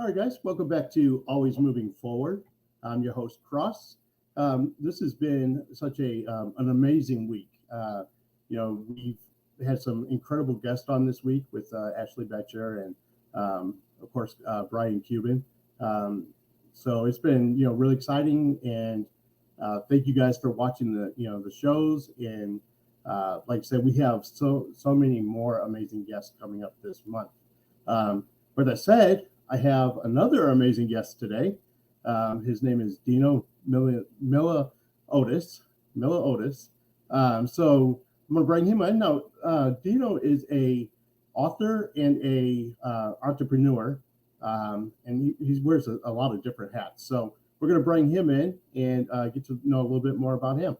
All right, guys, welcome back to Always Moving Forward. I'm your host, Cross. This has been such an amazing week. We've had some incredible guests on this week with Ashley Betcher and, of course, Brian Cuban. So it's been, really exciting. And thank you guys for watching the shows. And like I said, we have so many more amazing guests coming up this month. But that said, I have another amazing guest today. His name is Dino Miliotis. So I'm going to bring him in. Now, Dino is a author and a entrepreneur, and he wears a lot of different hats. So we're going to bring him in and get to know a little bit more about him.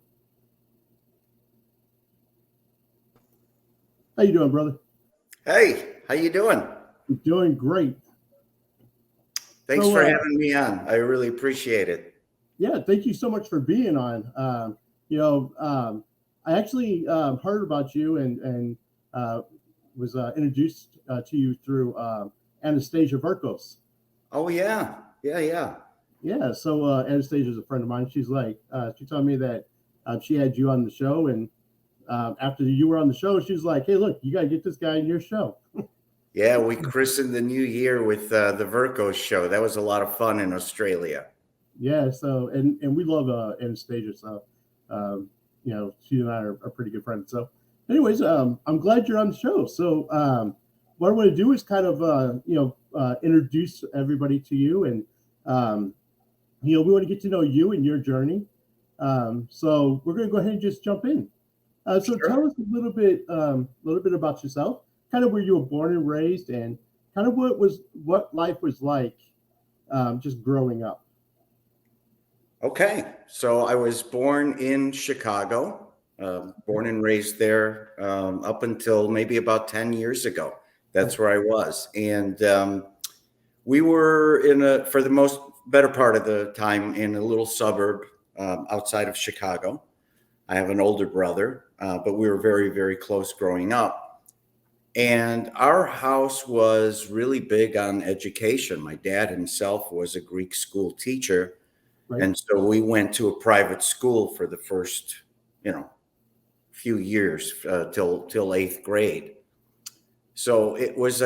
How you doing, brother? Hey, how you doing? I'm doing great. Thanks for having me on. I really appreciate it. Yeah, thank you so much for being on. I actually heard about you and was introduced to you through Anastasia Verkos. Oh, yeah. Yeah, so Anastasia is a friend of mine. She's like, she told me that she had you on the show. And after you were on the show, she was like, hey, look, you got to get this guy in your show. Yeah, we christened the new year with the Verkos show. That was a lot of fun in Australia. Yeah, so and we love Anastasia. So she and I are pretty good friends. So, anyways, I'm glad you're on the show. So, what I want to do is kind of introduce everybody to you, and we want to get to know you and your journey. So we're going to go ahead and just jump in. So Sure. Tell us a little bit about yourself. Kind of where you were born and raised, and kind of what life was like just growing up. Okay, so I was born in Chicago, born and raised there up until maybe about 10 years ago. That's where I was. And we were for the most better part of the time, in a little suburb outside of Chicago. I have an older brother, but we were very, very close growing up. And our house was really big on education. My dad himself was a Greek school teacher. Right. And so we went to a private school for the first, few years till eighth grade. So it was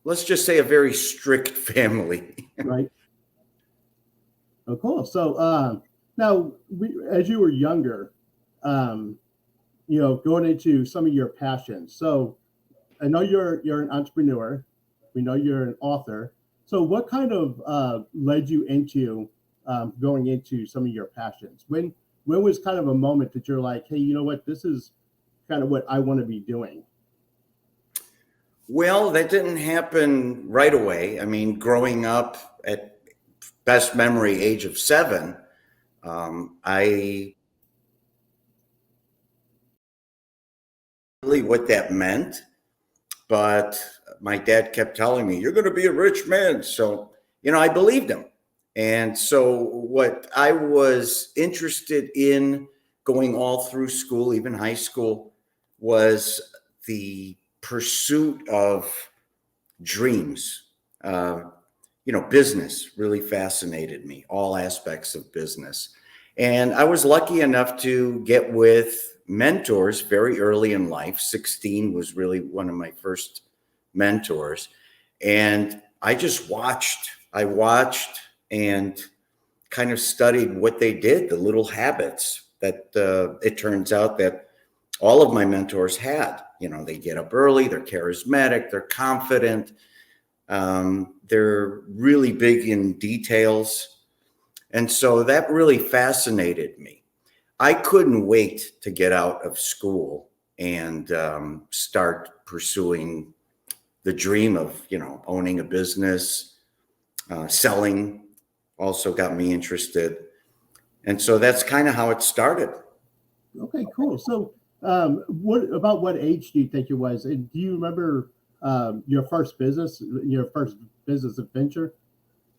let's just say a very strict family. Right. Oh, cool. So now, as you were younger, going into some of your passions. So I know you're an entrepreneur. We know you're an author. So what kind of led you into going into some of your passions? When was kind of a moment that you're like, hey, you know what, this is kind of what I want to be doing? Well, that didn't happen right away. I mean, growing up at best memory age of 7, I really what that meant. But my dad kept telling me, you're going to be a rich man. So, I believed him. And so what I was interested in going all through school, even high school, was the pursuit of dreams. Business really fascinated me, all aspects of business. And I was lucky enough to get with mentors very early in life. 16 was really one of my first mentors. And I just watched and kind of studied what they did, the little habits that it turns out that all of my mentors had. They get up early, they're charismatic, they're confident, they're really big in details. And so that really fascinated me. I couldn't wait to get out of school and start pursuing the dream of, owning a business. Selling also got me interested. And so that's kind of how it started. Okay, cool. So what age do you think it was? And do you remember your first business adventure?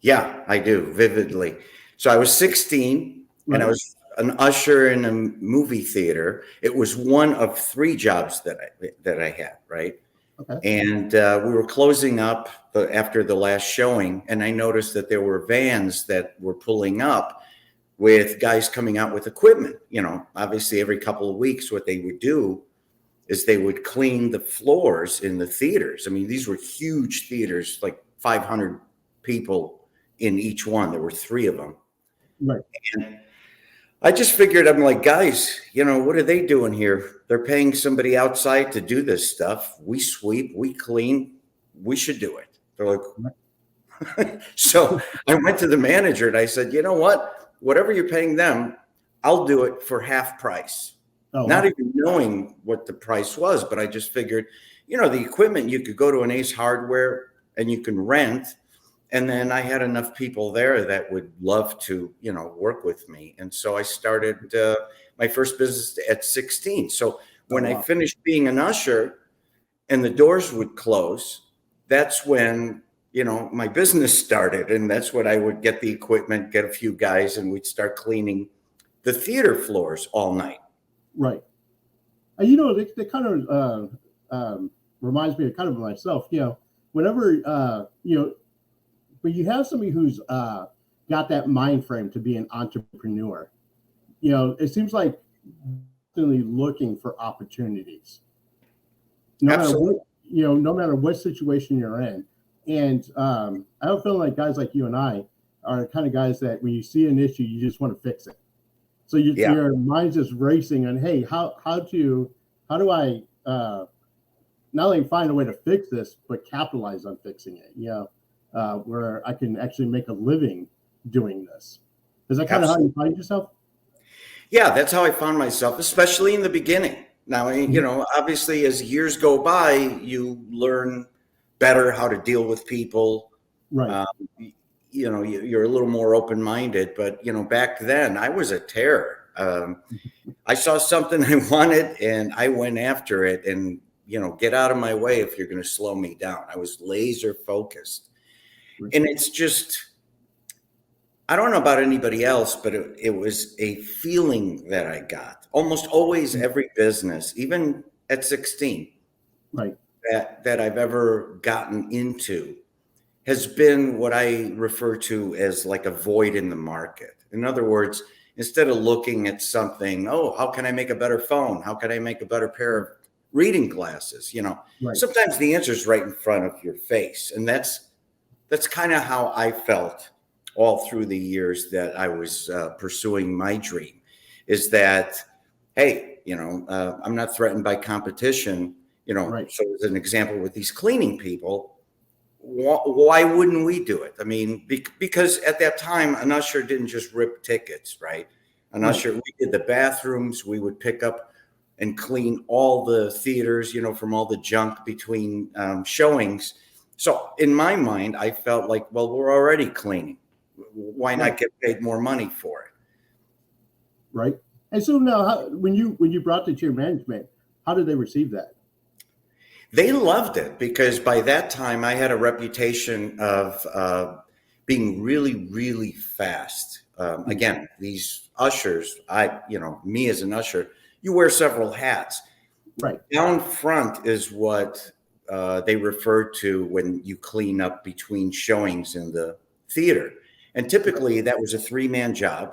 Yeah, I do vividly. So I was 16 and I was an usher in a movie theater. It was one of 3 jobs that I had, right? Okay. And we were closing up after the last showing, and I noticed that there were vans that were pulling up with guys coming out with equipment. Obviously every couple of weeks, what they would do is they would clean the floors in the theaters. I mean, these were huge theaters, like 500 people in each one. There were 3 of them. Right. And I just figured, I'm like, guys, what are they doing here? They're paying somebody outside to do this stuff. We sweep, we clean, we should do it. They're like, so I went to the manager and I said, you know what? Whatever you're paying them, I'll do it for half price. Oh, Not wow. even knowing what the price was, but I just figured, the equipment, you could go to an Ace Hardware and you can rent. And then I had enough people there that would love to, work with me. And so I started my first business at 16. So when I finished being an usher and the doors would close, that's when, my business started. And that's when I would get the equipment, get a few guys, and we'd start cleaning the theater floors all night. Right. And, they kind of reminds me of kind of myself, whenever, when you have somebody who's got that mind frame to be an entrepreneur, it seems like constantly looking for opportunities. No matter what situation you're in. And I don't feel like guys like you and I are the kind of guys that when you see an issue, you just want to fix it. So your mind's just racing on, hey, how do I not only find a way to fix this, but capitalize on fixing it? Where I can actually make a living doing this. Is that kind of how you find yourself? Yeah, that's how I found myself, especially in the beginning. Now, obviously as years go by, you learn better how to deal with people. Right. You're a little more open-minded, but, back then I was a terror. I saw something I wanted and I went after it, and, get out of my way if you're going to slow me down. I was laser focused. And it's just, I don't know about anybody else, but it was a feeling that I got almost always every business, even at 16, right, that I've ever gotten into has been what I refer to as like a void in the market. In other words, instead of looking at something, how can I make a better phone? How can I make a better pair of reading glasses? Right. Sometimes the answer is right in front of your face. And that's kind of how I felt all through the years that I was pursuing my dream, is that, hey, I'm not threatened by competition, Right. So as an example with these cleaning people, why wouldn't we do it? I mean, because at that time, an usher didn't just rip tickets, right? An usher, we did the bathrooms, we would pick up and clean all the theaters, from all the junk between showings. So in my mind, I felt like, well, we're already cleaning. Why not get paid more money for it? Right. And so now, when you brought it to your management, how did they receive that? They loved it because by that time I had a reputation of being really, really fast. Again, these ushers, me as an usher, you wear several hats. Right. Down front is what they refer to when you clean up between showings in the theater. And typically that was a 3-man job.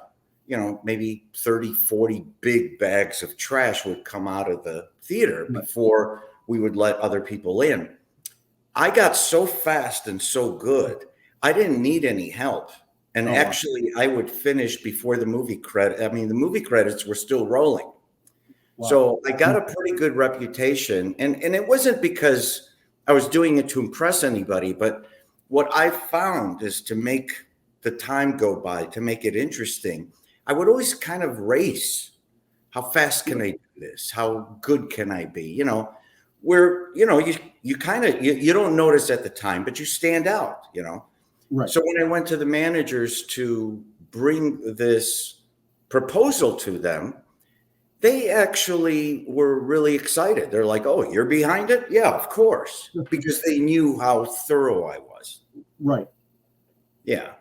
Maybe 30, 40 big bags of trash would come out of the theater before we would let other people in. I got so fast and so good, I didn't need any help. And actually, I would finish before the movie credit. I mean, the movie credits were still rolling. Wow. So I got a pretty good reputation. And it wasn't because I was doing it to impress anybody, but what I found is to make the time go by, to make it interesting, I would always kind of race. How fast can I do this? How good can I be? Where, you kind of, you don't notice at the time, but you stand out, Right. So when I went to the managers to bring this proposal to them, they actually were really excited. They're like, oh, you're behind it? Yeah, of course. Because they knew how thorough I was. Right. Yeah.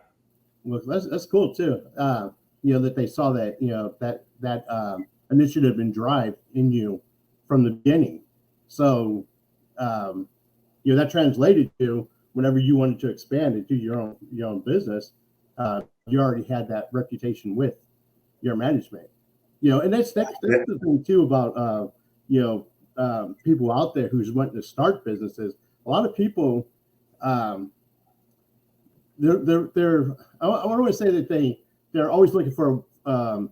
Well, that's cool too. That they saw that, that initiative and drive in you from the beginning. So, that translated to whenever you wanted to expand and do your own business, you already had that reputation with your management. And that's the thing too about people out there who's wanting to start businesses. A lot of people, they're I want to say that they're always looking for a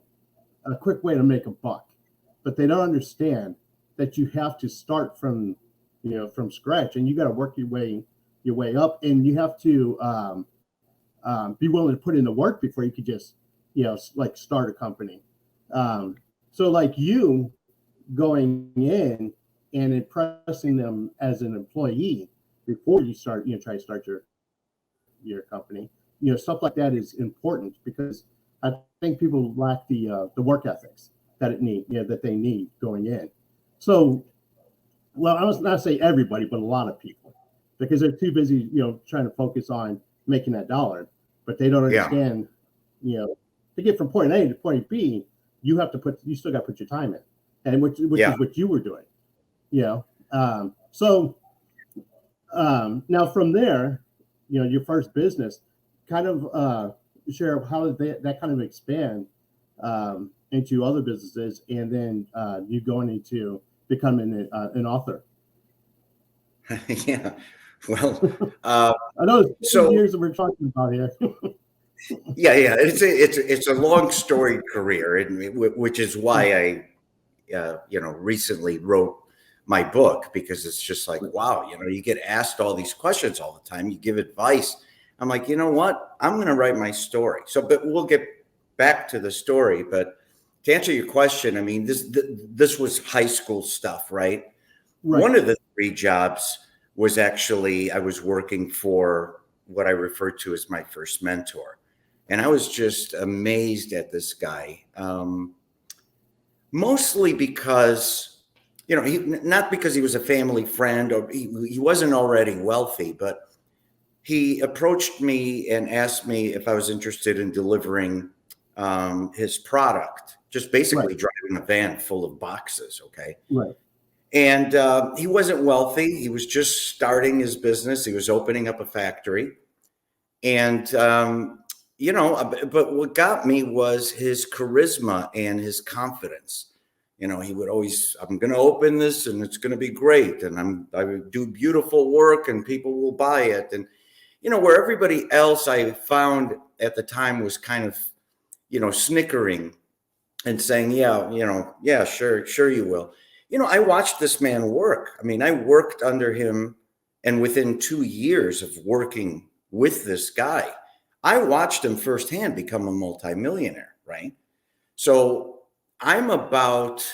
quick way to make a buck, but they don't understand that you have to start from scratch, and you got to work your way up, and you have to be willing to put in the work before you could just like start a company. So like you going in and impressing them as an employee before you try to start your company, stuff like that is important, because I think people lack the work ethics that they need going in. So, well, I was not say everybody, but a lot of people, because they're too busy, trying to focus on making that dollar, but they don't understand, to get from point A to point B, you still got to put your time in, and which is what you were doing, So now from there, your first business, kind of share how did that kind of expand into other businesses, and then you going into becoming an author. Yeah. Well, I know it's years that we're talking about here. yeah. It's a long storied career, and which is why I, recently wrote my book, because it's just like, wow, you get asked all these questions all the time. You give advice. I'm like, you know what? I'm going to write my story. So, but we'll get back to the story. But to answer your question, I mean, this was high school stuff, right? One of the 3 jobs was actually, I was working for what I refer to as my first mentor. And I was just amazed at this guy, mostly because, not because he was a family friend, or he wasn't already wealthy, but he approached me and asked me if I was interested in delivering his product, just basically driving a van full of boxes. Okay. Right. And he wasn't wealthy. He was just starting his business. He was opening up a factory. And, but what got me was his charisma and his confidence. He would always, I'm going to open this and it's going to be great. And I would do beautiful work and people will buy it. And, where everybody else I found at the time was kind of, snickering and saying, yeah, sure you will. I watched this man work. I mean, I worked under him, and within 2 years of working with this guy, I watched him firsthand become a multimillionaire, right? So I'm about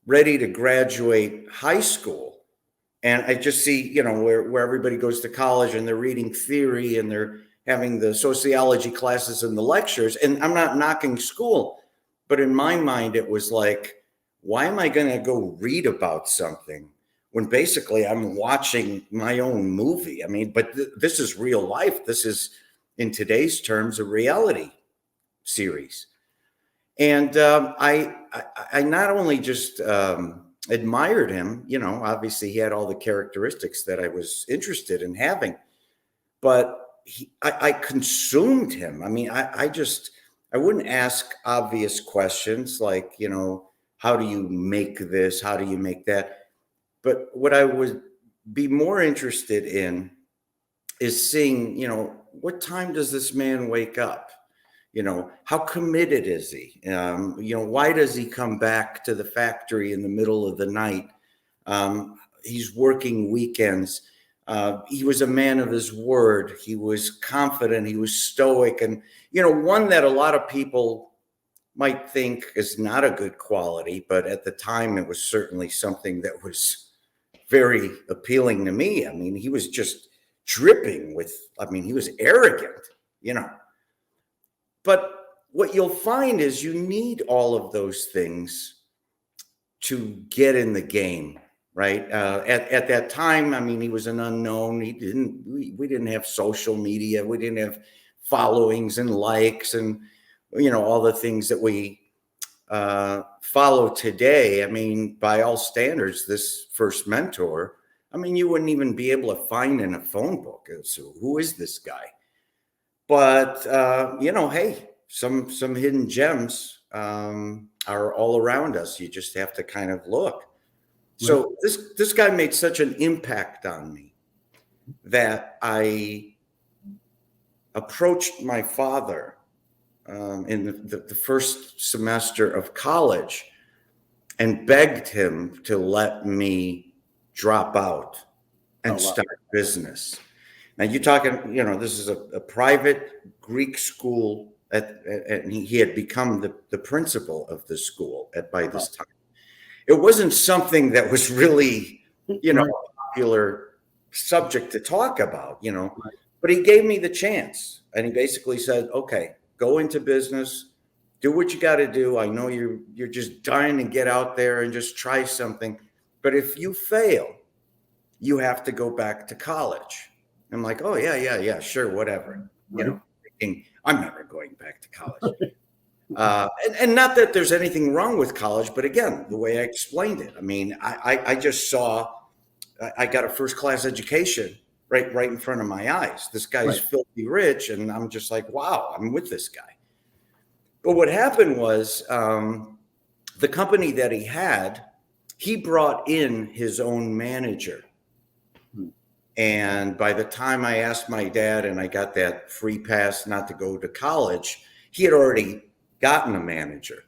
ready to graduate high school, and I just see, where everybody goes to college and they're reading theory and they're having the sociology classes and the lectures, and I'm not knocking school, but in my mind, it was like, why am I going to go read about something when basically I'm watching my own movie? I mean, but this is real life. This is, in today's terms, a reality series. And I not only just admired him, obviously he had all the characteristics that I was interested in having, but I consumed him. I mean, I wouldn't ask obvious questions like, how do you make this? How do you make that? But what I would be more interested in is seeing, what time does this man wake up? How committed is he? Why does he come back to the factory in the middle of the night? He's working weekends. He was a man of his word. He was confident. He was stoic. And, one that a lot of people might think is not a good quality, but at the time it was certainly something that was very appealing to me. I mean, he was just dripping with, he was arrogant, But what you'll find is you need all of those things to get in the game, right? At that time, he was an unknown. We didn't have social media. We didn't have followings and likes and, all the things that we follow today. By all standards, this first mentor I mean, you wouldn't even be able to find in a phone book. So who is this guy? But, hey, some hidden gems are all around us. You just have to kind of look. So this guy made such an impact on me that I approached my father in the first semester of college and begged him to let me drop out and start business. Now you're talking, this is a private Greek school, and he had become the principal of the school by this time. It wasn't something that was really, a popular subject to talk about, but he gave me the chance, and he basically said, okay, go into business, do what you got to do. I know you're just dying to get out there and just try something, but if you fail, you have to go back to college. I'm like, oh yeah, sure, whatever. Thinking, I'm never going back to college. And not that there's anything wrong with college, but again, the way I explained it, I mean, I just saw, I got a first class education right in front of my eyes. This guy's filthy rich, and I'm just like, wow, I'm with this guy. But what happened was the company that he had, he brought in his own manager. And by the time I asked my dad and I got that free pass not to go to college, he had already gotten a manager.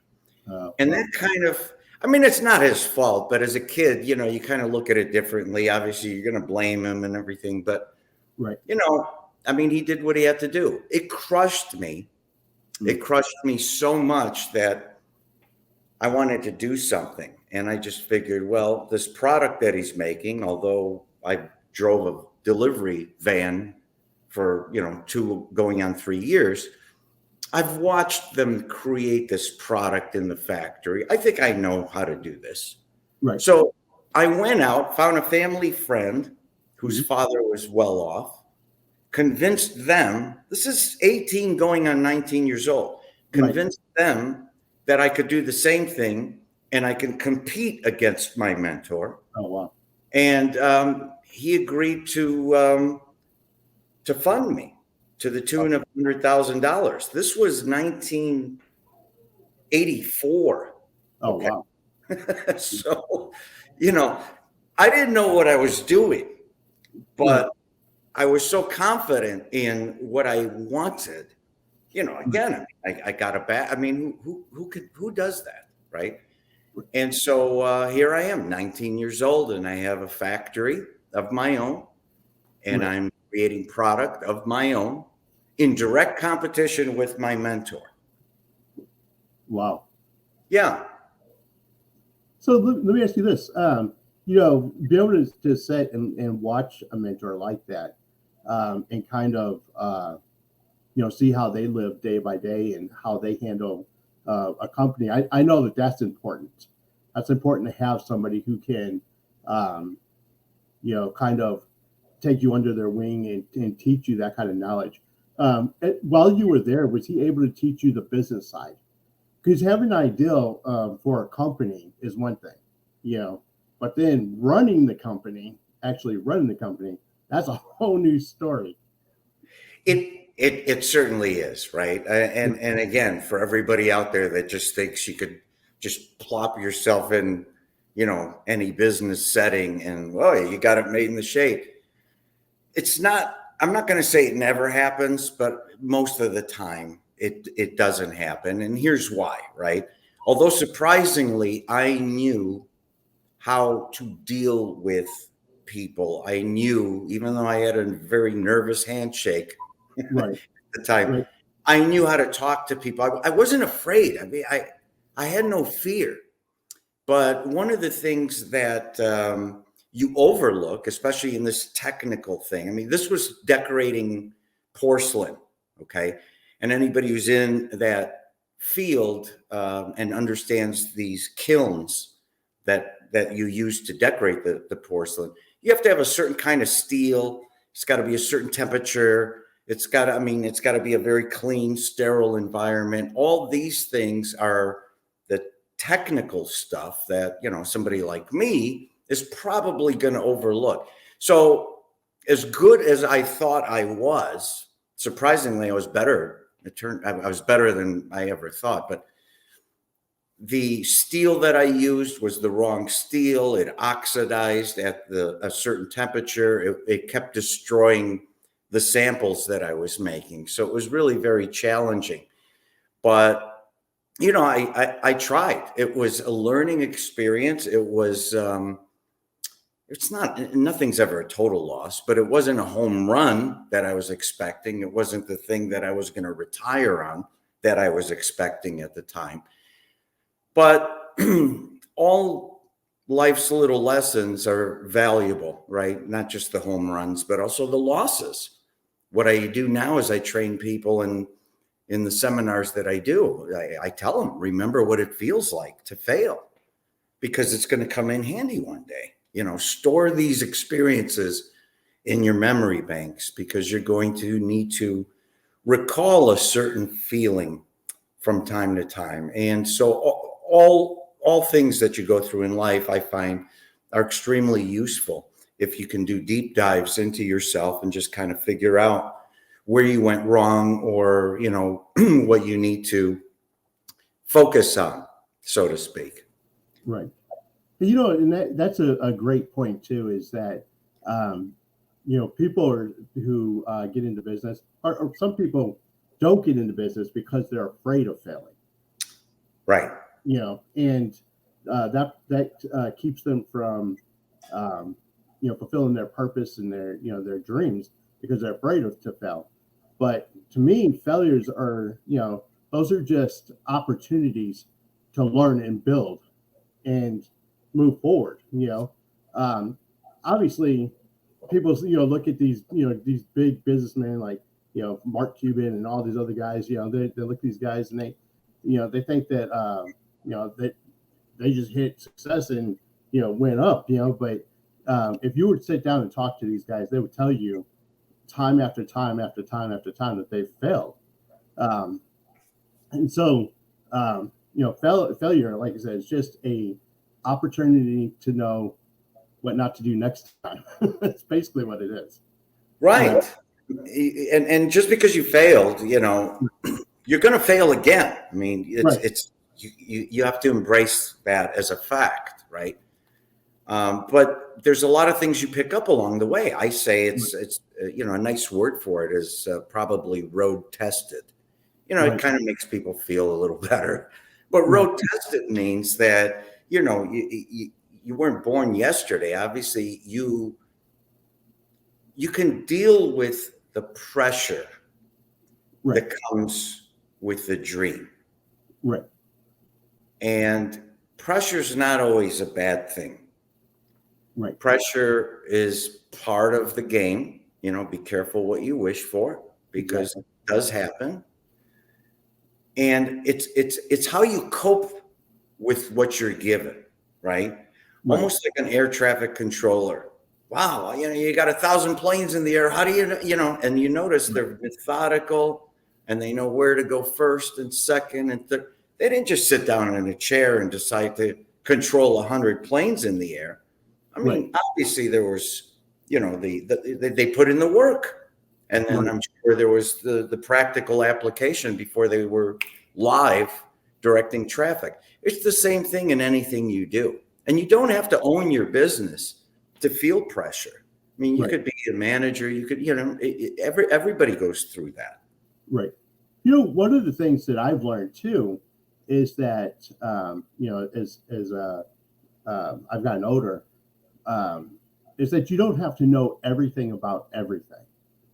And that kind of, I mean, it's not his fault, but as a kid, you kind of look at it differently. Obviously, you're going to blame him and everything. But, I mean, he did what he had to do. It crushed me. It crushed me so much that I wanted to do something. And I just figured, well, this product that he's making, although I drove a delivery van for, 2 going on 3 years, I've watched them create this product in the factory. I think I know how to do this. Right. So I went out, found a family friend whose father was well off, convinced them, this is 18 going on 19 years old, convinced them that I could do the same thing and I can compete against my mentor. Oh, wow. And he agreed to fund me to the tune of $100,000. This was 1984. Oh, wow. So, I didn't know what I was doing, but I was so confident in what I wanted. Again, I got a bat. I mean, who does that, right? And so here I am, 19 years old, and I have a factory of my own, and I'm creating product of my own in direct competition with my mentor. Wow. Yeah. So let me ask you this. Be able to sit and watch a mentor like that and kind of, see how they live day by day and how they handle a company. I know that's important. That's important to have somebody who can, kind of take you under their wing and teach you that kind of knowledge. While you were there, was he able to teach you the business side? Because having an idea for a company is one thing, but then actually running the company, that's a whole new story. It certainly is, right? And again, for everybody out there that just thinks you could just plop yourself in, any business setting and, you got it made in the shade. It's not, I'm not going to say it never happens, but most of the time it doesn't happen. And here's why, right? Although surprisingly, I knew how to deal with people. I knew, even though I had a very nervous handshake at the time, I knew how to talk to people. I wasn't afraid. I mean, I had no fear. But one of the things that you overlook, especially in this technical thing, I mean, this was decorating porcelain, okay? And anybody who's in that field and understands these kilns that you use to decorate the porcelain, you have to have a certain kind of steel. It's got to be a certain temperature. It's got to be a very clean, sterile environment. All these things are the technical stuff that, somebody like me is probably going to overlook. So as good as I thought I was, surprisingly, I was better. I was better than I ever thought, but the steel that I used was the wrong steel. It oxidized at a certain temperature. It kept destroying the samples that I was making. So it was really very challenging. But, you know, I tried. It was a learning experience. It was, nothing's ever a total loss, but it wasn't a home run that I was expecting. It wasn't the thing that I was going to retire on that I was expecting at the time. But all life's little lessons are valuable, right? Not just the home runs, but also the losses. What I do now is I train people in the seminars that I do. I tell them, remember what it feels like to fail, because it's going to come in handy one day. You know, store these experiences in your memory banks, because you're going to need to recall a certain feeling from time to time. And so all things that you go through in life, I find, are extremely useful if you can do deep dives into yourself and just kind of figure out where you went wrong, or, you know, what you need to focus on, so to speak. Right. You know, and that's a great point too, is that, you know, people who get into business, or some people don't get into business because they're afraid of failing. Right. You know, and that keeps them from, you know, fulfilling their purpose and their dreams, because they're afraid to fail. But to me, failures are, you know, those are just opportunities to learn and build and move forward. You know, obviously, people, you know, look at these big businessmen like, you know, Mark Cuban and all these other guys. You know, they look at these guys and they think that you know, that they just hit success and, you know, went up. You know, but if you were to sit down and talk to these guys, they would tell you time after time after time after time that they've failed. And so, you know, failure, like I said, is just a opportunity to know what not to do next time. That's basically what it is. Right. And just because you failed, you know, you're going to fail again. I mean, you have to embrace that as a fact, right? But there's a lot of things you pick up along the way. I say it's you know, a nice word for it is probably road tested. You know, it kind of makes people feel a little better. But road tested means that, you know, you weren't born yesterday. Obviously, you can deal with the pressure that comes with the dream. Right. And pressure is not always a bad thing. Right. Pressure is part of the game. You know, be careful what you wish for, because it does happen. And it's how you cope with what you're given, right? Almost like an air traffic controller. Wow, you know, you got 1,000 planes in the air. How do you know? And you notice they're methodical, and they know where to go first and second and third. They didn't just sit down in a chair and decide to control 100 planes in the air. I mean, obviously there was, you know, they put in the work, and then I'm sure there was the practical application before they were live directing traffic. It's the same thing in anything you do, and you don't have to own your business to feel pressure. I mean, you could be a manager. You could, you know, everybody goes through that. Right. You know, one of the things that I've learned too is that, you know, as I've gotten older, is that you don't have to know everything about everything.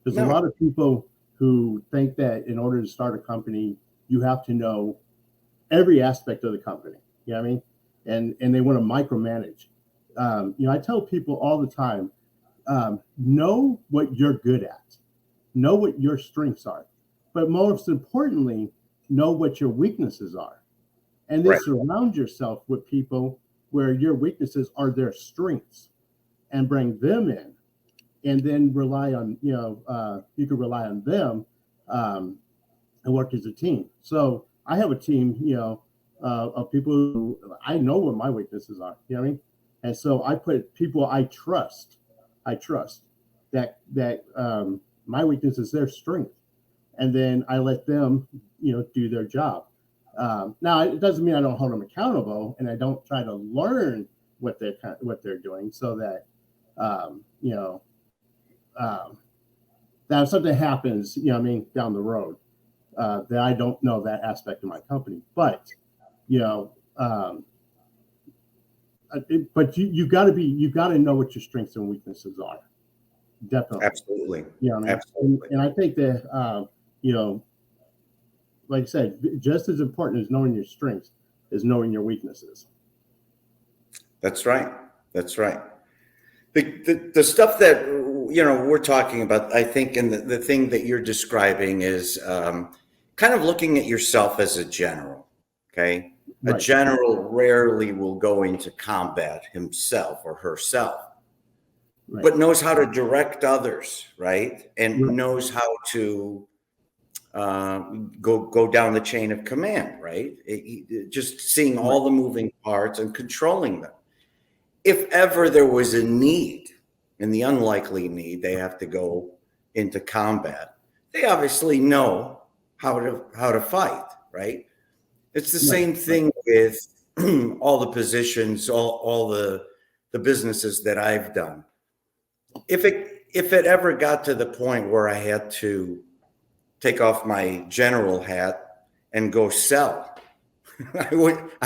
There's a lot of people who think that in order to start a company, you have to know every aspect of the company. You know what I mean? And they want to micromanage. You know, I tell people all the time, know what you're good at, know what your strengths are, but most importantly, know what your weaknesses are, and then surround yourself with people where your weaknesses are their strengths, and bring them in, and then rely on, you know, you can rely on them and work as a team. So I have a team, you know, of people who I know what my weaknesses are. You know what I mean? And so I put people I trust that my weakness is their strength, and then I let them, do their job. Now it doesn't mean I don't hold them accountable, and I don't try to learn what they're doing, so that that if something happens, down the road, that I don't know that aspect of my company. But you got to know what your strengths and weaknesses are. Definitely. Absolutely. Absolutely. And I think that like I said, just as important as knowing your strengths is knowing your weaknesses. That's right. That's right. The stuff that we're talking about, I think, and the thing that you're describing is kind of looking at yourself as a general. Okay, right. A general rarely will go into combat himself or herself, right, but knows how to direct others, right, and right, knows how to go down the chain of command, right? Just seeing right, all the moving parts and controlling them. If ever there was a need, and the unlikely need, they have to go into combat, they obviously know how to fight, right? It's the same thing with all the positions, all the businesses that I've done. If it ever got to the point where I had to take off my general hat and go sell, I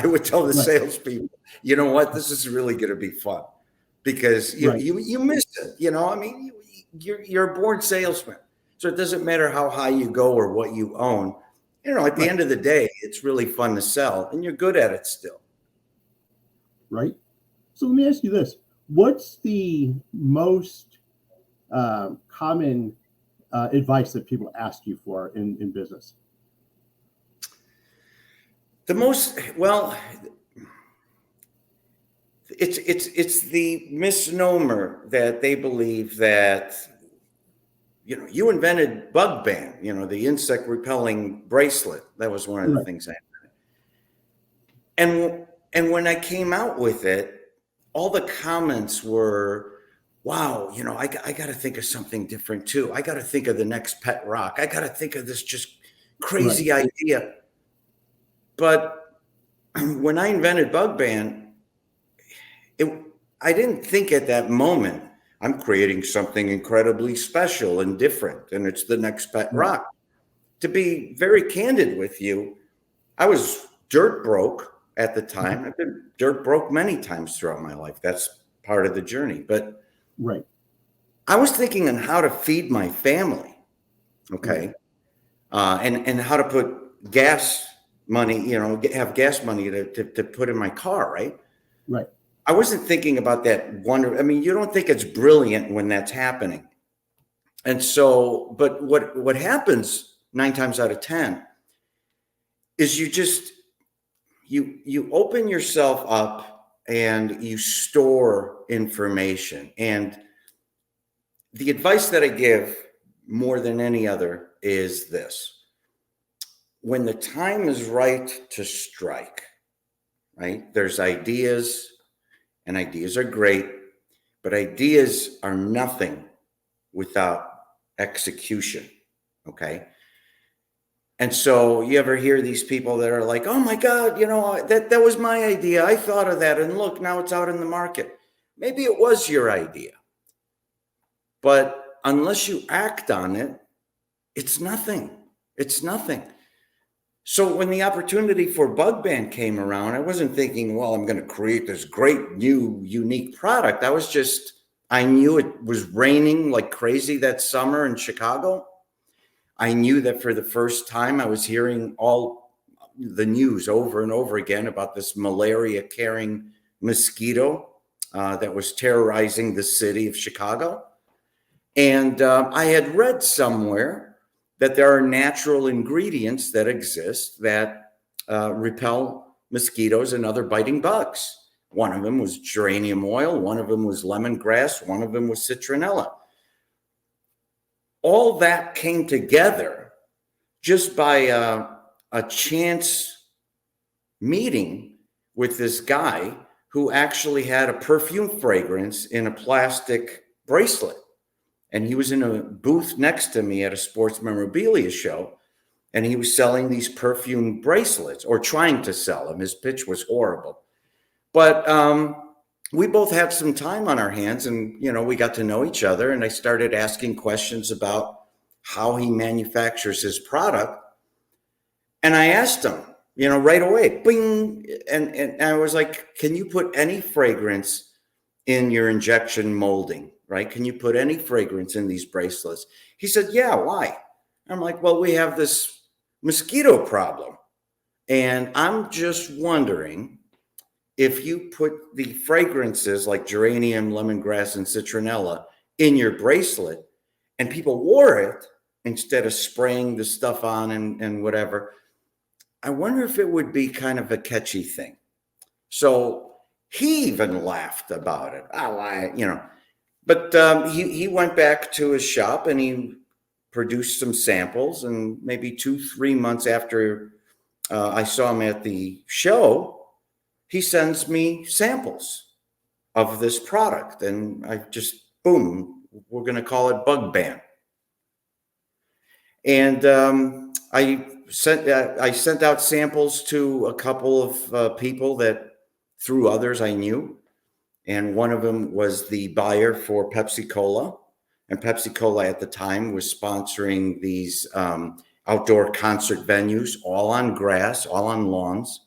would tell the salespeople, you know what, this is really going to be fun, because you miss it. You're a born salesman, so it doesn't matter how high you go or what you own. At the end of the day, it's really fun to sell, and you're good at it still. Right. So let me ask you this: what's the most common advice that people ask you for in business? The most, well, it's the misnomer that they believe that, you invented bug ban, the insect repelling bracelet. That was one of the things I invented. And when I came out with it, all the comments were, wow, I got to think of something different too. I got to think of the next pet rock. I got to think of this just crazy idea. But when I invented bug ban, I didn't think at that moment, I'm creating something incredibly special and different, and it's the next pet rock. To be very candid with you, I was dirt broke at the time. I've been dirt broke many times throughout my life. That's part of the journey. But I was thinking on how to feed my family, okay, and how to put gas money, have gas money to put in my car, right? Right. I wasn't thinking about that wonder. You don't think it's brilliant when that's happening. And so, but what happens 9 times out of 10 is you open yourself up and you store information. And the advice that I give more than any other is this: when the time is right to strike, right? There's ideas, and ideas are great, but ideas are nothing without execution, okay? And so you ever hear these people that are like, oh my God, that was my idea. I thought of that, and look, now it's out in the market. Maybe it was your idea, but unless you act on it, it's nothing. It's nothing. So when the opportunity for bug ban came around, I wasn't thinking, well, I'm going to create this great new unique product. I knew it was raining like crazy that summer in Chicago. I knew that for the first time I was hearing all the news over and over again about this malaria carrying mosquito that was terrorizing the city of Chicago. And I had read somewhere that there are natural ingredients that exist that repel mosquitoes and other biting bugs. One of them was geranium oil. One of them was lemongrass. One of them was citronella. All that came together just by a chance meeting with this guy who actually had a perfume fragrance in a plastic bracelet. And he was in a booth next to me at a sports memorabilia show. And he was selling these perfume bracelets, or trying to sell them. His pitch was horrible. But we both had some time on our hands, and, we got to know each other. And I started asking questions about how he manufactures his product. And I asked him, right away, bing. And I was like, can you put any fragrance in your injection molding, right? Can you put any fragrance in these bracelets? He said, yeah, why? I'm like, well, we have this mosquito problem. And I'm just wondering if you put the fragrances like geranium, lemongrass, and citronella in your bracelet and people wore it instead of spraying the stuff on and whatever, I wonder if it would be kind of a catchy thing. So he even laughed about it. But he went back to his shop and he produced some samples, and maybe 2-3 months after I saw him at the show, he sends me samples of this product, and I just, boom, we're going to call it Bug Ban. And I sent out samples to a couple of people that, through others I knew, and one of them was the buyer for Pepsi Cola. And Pepsi Cola at the time was sponsoring these outdoor concert venues, all on grass, all on lawns,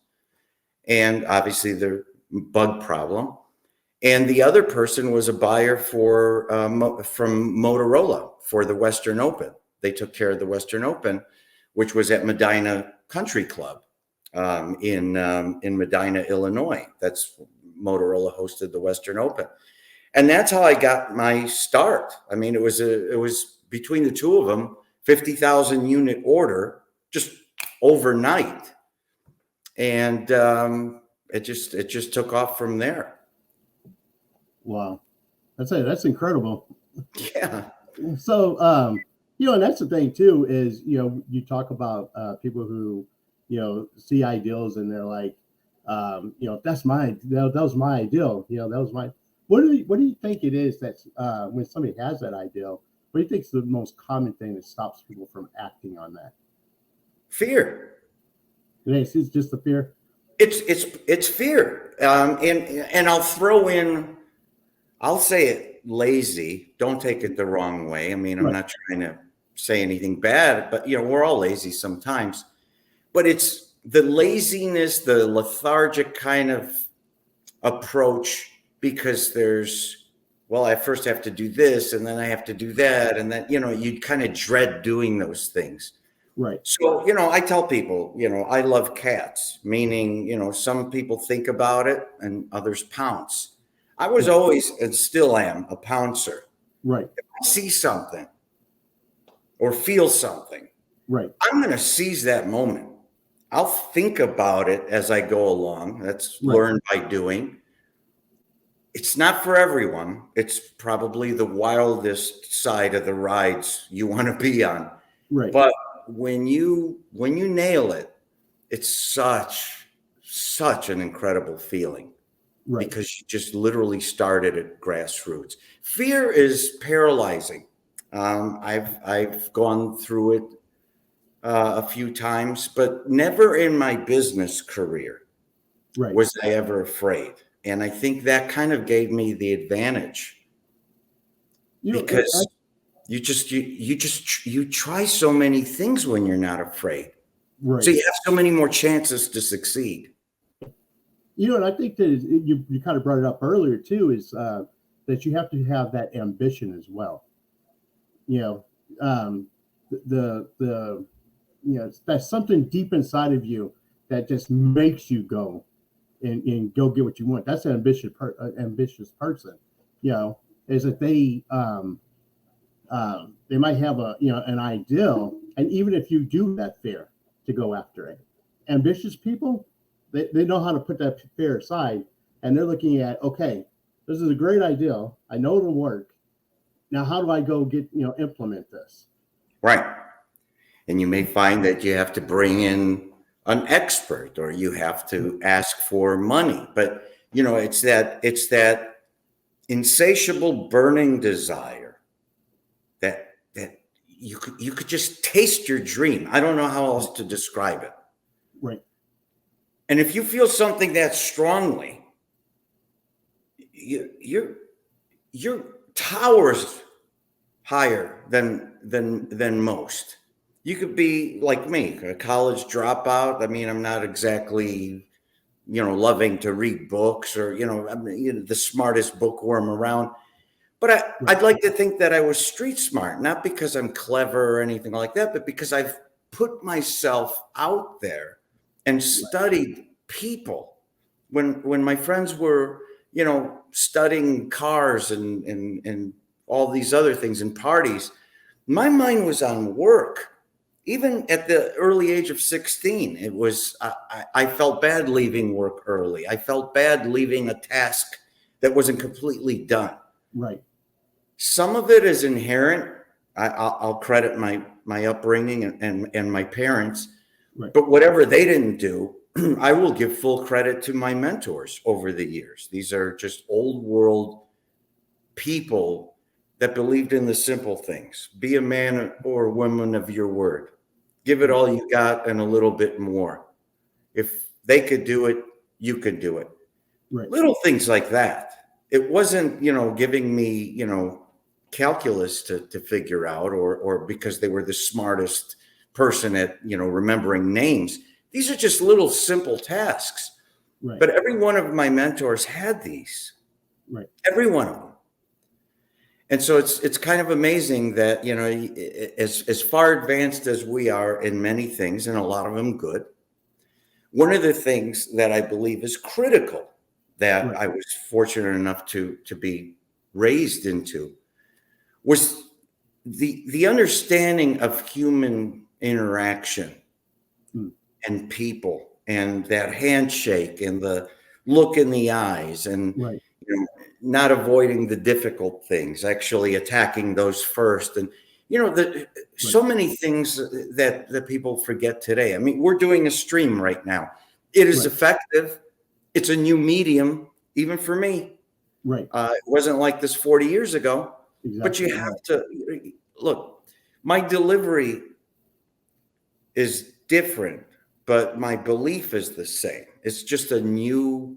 and obviously the bug problem. And the other person was a buyer for from Motorola for the Western Open. They took care of the Western Open, which was at Medina Country Club in Medina, Illinois. That's Motorola hosted the Western Open. And that's how I got my start. I mean, it was between the two of them, 50,000 unit order just overnight. And it just took off from there. Wow. That's incredible. Yeah. So, and that's the thing too, is, you talk about people who, see ideals and they're like, that was my ideal, that was my. What do you think it is that's when somebody has that ideal? What do you think is the most common thing that stops people from acting on that? Fear. It's just the fear. It's fear, and I'll throw in. I'll say it lazy. Don't take it the wrong way. I mean, I'm not trying to say anything bad, but we're all lazy sometimes. But it's the laziness, the lethargic kind of approach. Because I first have to do this and then I have to do that. And then, you kind of dread doing those things. Right. So, I tell people, I love cats, meaning, some people think about it and others pounce. I was always, and still am, a pouncer. Right. If I see something or feel something, right, I'm going to seize that moment. I'll think about it as I go along. That's learned by doing. It's not for everyone. It's probably the wildest side of the rides you want to be on. Right. But when you nail it, it's such an incredible feeling. Right. Because you just literally started at grassroots. Fear is paralyzing. I've gone through it a few times, but never in my business career was I ever afraid. And I think that kind of gave me the advantage because you try so many things when you're not afraid. Right. So you have so many more chances to succeed. And I think that you kind of brought it up earlier too, is that you have to have that ambition as well. That's something deep inside of you that just makes you go. And go get what you want. That's an ambitious person, is that they might have an ideal, and even if you do that fear to go after it, ambitious people, they know how to put that fear aside, and they're looking at, okay, this is a great ideal. I know it'll work. Now, how do I go implement this? Right, and you may find that you have to bring in an expert, or you have to ask for money, but it's that insatiable burning desire that you could just taste your dream. I don't know how else to describe it. Right. And if you feel something that strongly, your towers higher than most. You could be like me, a college dropout. I mean, I'm not exactly, loving to read books or, the smartest bookworm around. But I'd like to think that I was street smart, not because I'm clever or anything like that, but because I've put myself out there and studied people. When my friends were, studying cars and all these other things and parties, my mind was on work. Even at the early age of 16, it was, I felt bad leaving work early. I felt bad leaving a task that wasn't completely done. Right. Some of it is inherent. I'll credit my upbringing and my parents, but whatever they didn't do, I will give full credit to my mentors over the years. These are just old world people that believed in the simple things. Be a man or woman of your word. Give it all you got and a little bit more. If they could do it, you could do it. Right. Little things like that. It wasn't, giving me, calculus to figure out or because they were the smartest person at, remembering names. These are just little simple tasks. Right. But every one of my mentors had these. Right. Every one of them. And so it's kind of amazing that, as far advanced as we are in many things, and a lot of them good, one of the things that I believe is critical that I was fortunate enough to be raised into was the understanding of human interaction and people and that handshake and the look in the eyes and not avoiding the difficult things, actually attacking those first. And, so many things that people forget today. I mean, we're doing a stream right now. It is effective. It's a new medium, even for me. Right. It wasn't like this 40 years ago, but you have to look, my delivery is different, but my belief is the same. It's just a new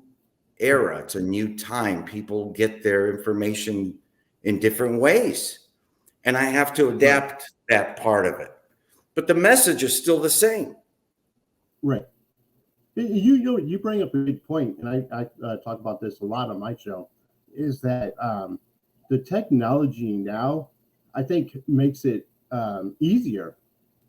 era. It's a new time. People get their information in different ways. And I have to adapt that part of it. But the message is still the same. Right. You bring up a big point, and I talk about this a lot on my show, is that the technology now, I think, makes it easier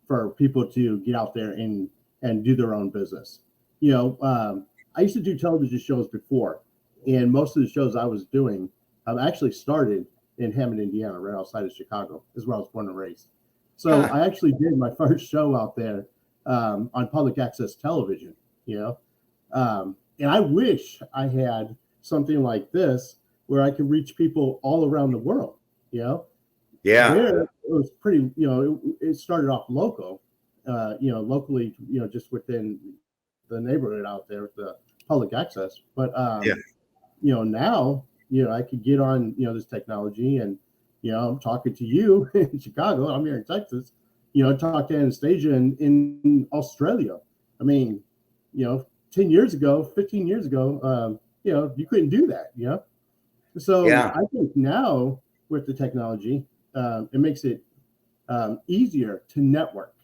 for people to get out there and do their own business. I used to do television shows before, and most of the shows I was doing, I've actually started in Hammond, Indiana, right outside of Chicago, is where I was born and raised. So I actually did my first show out there on public access television, and I wish I had something like this where I could reach people all around the world, Yeah. There, it was pretty, it started off local, locally, just within the neighborhood out there with the public access. But, now, I could get on, this technology and, I'm talking to you in Chicago, I'm here in Texas, talk to Anastasia in Australia. I mean, 10 years ago, 15 years ago, you couldn't do that, So I think now with the technology, it makes it easier to network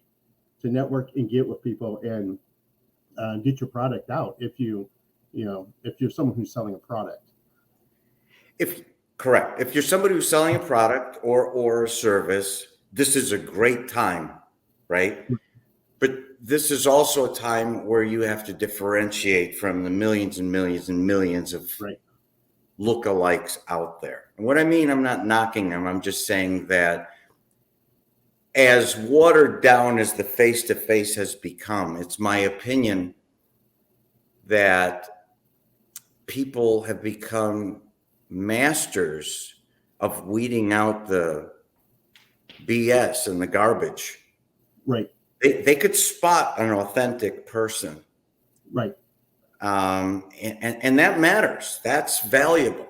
and get with people and get your product out if you're someone who's selling a product. Correct. If you're somebody who's selling a product or a service, this is a great time, right? But this is also a time where you have to differentiate from the millions and millions and millions of lookalikes out there. And what I mean, I'm not knocking them. I'm just saying that as watered down as the face-to-face has become, it's my opinion that people have become masters of weeding out the BS and the garbage. Right. They could spot an authentic person. Right. And that matters. That's valuable.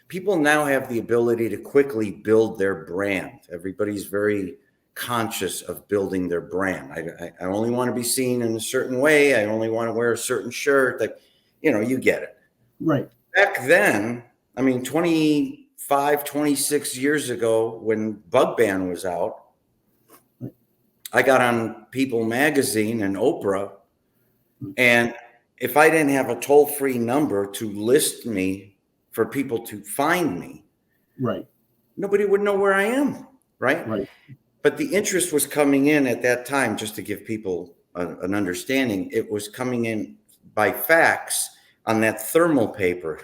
People now have the ability to quickly build their brand. Everybody's very conscious of building their brand. I only want to be seen in a certain way. I only want to wear a certain shirt. That, you get it. Right. Back then, I mean, 25, 26 years ago, when Bug Band was out, I got on People Magazine and Oprah, and if I didn't have a toll-free number to list me for people to find me, right, nobody would know where I am, right? Right. But the interest was coming in at that time, just to give people an understanding, it was coming in by fax on that thermal paper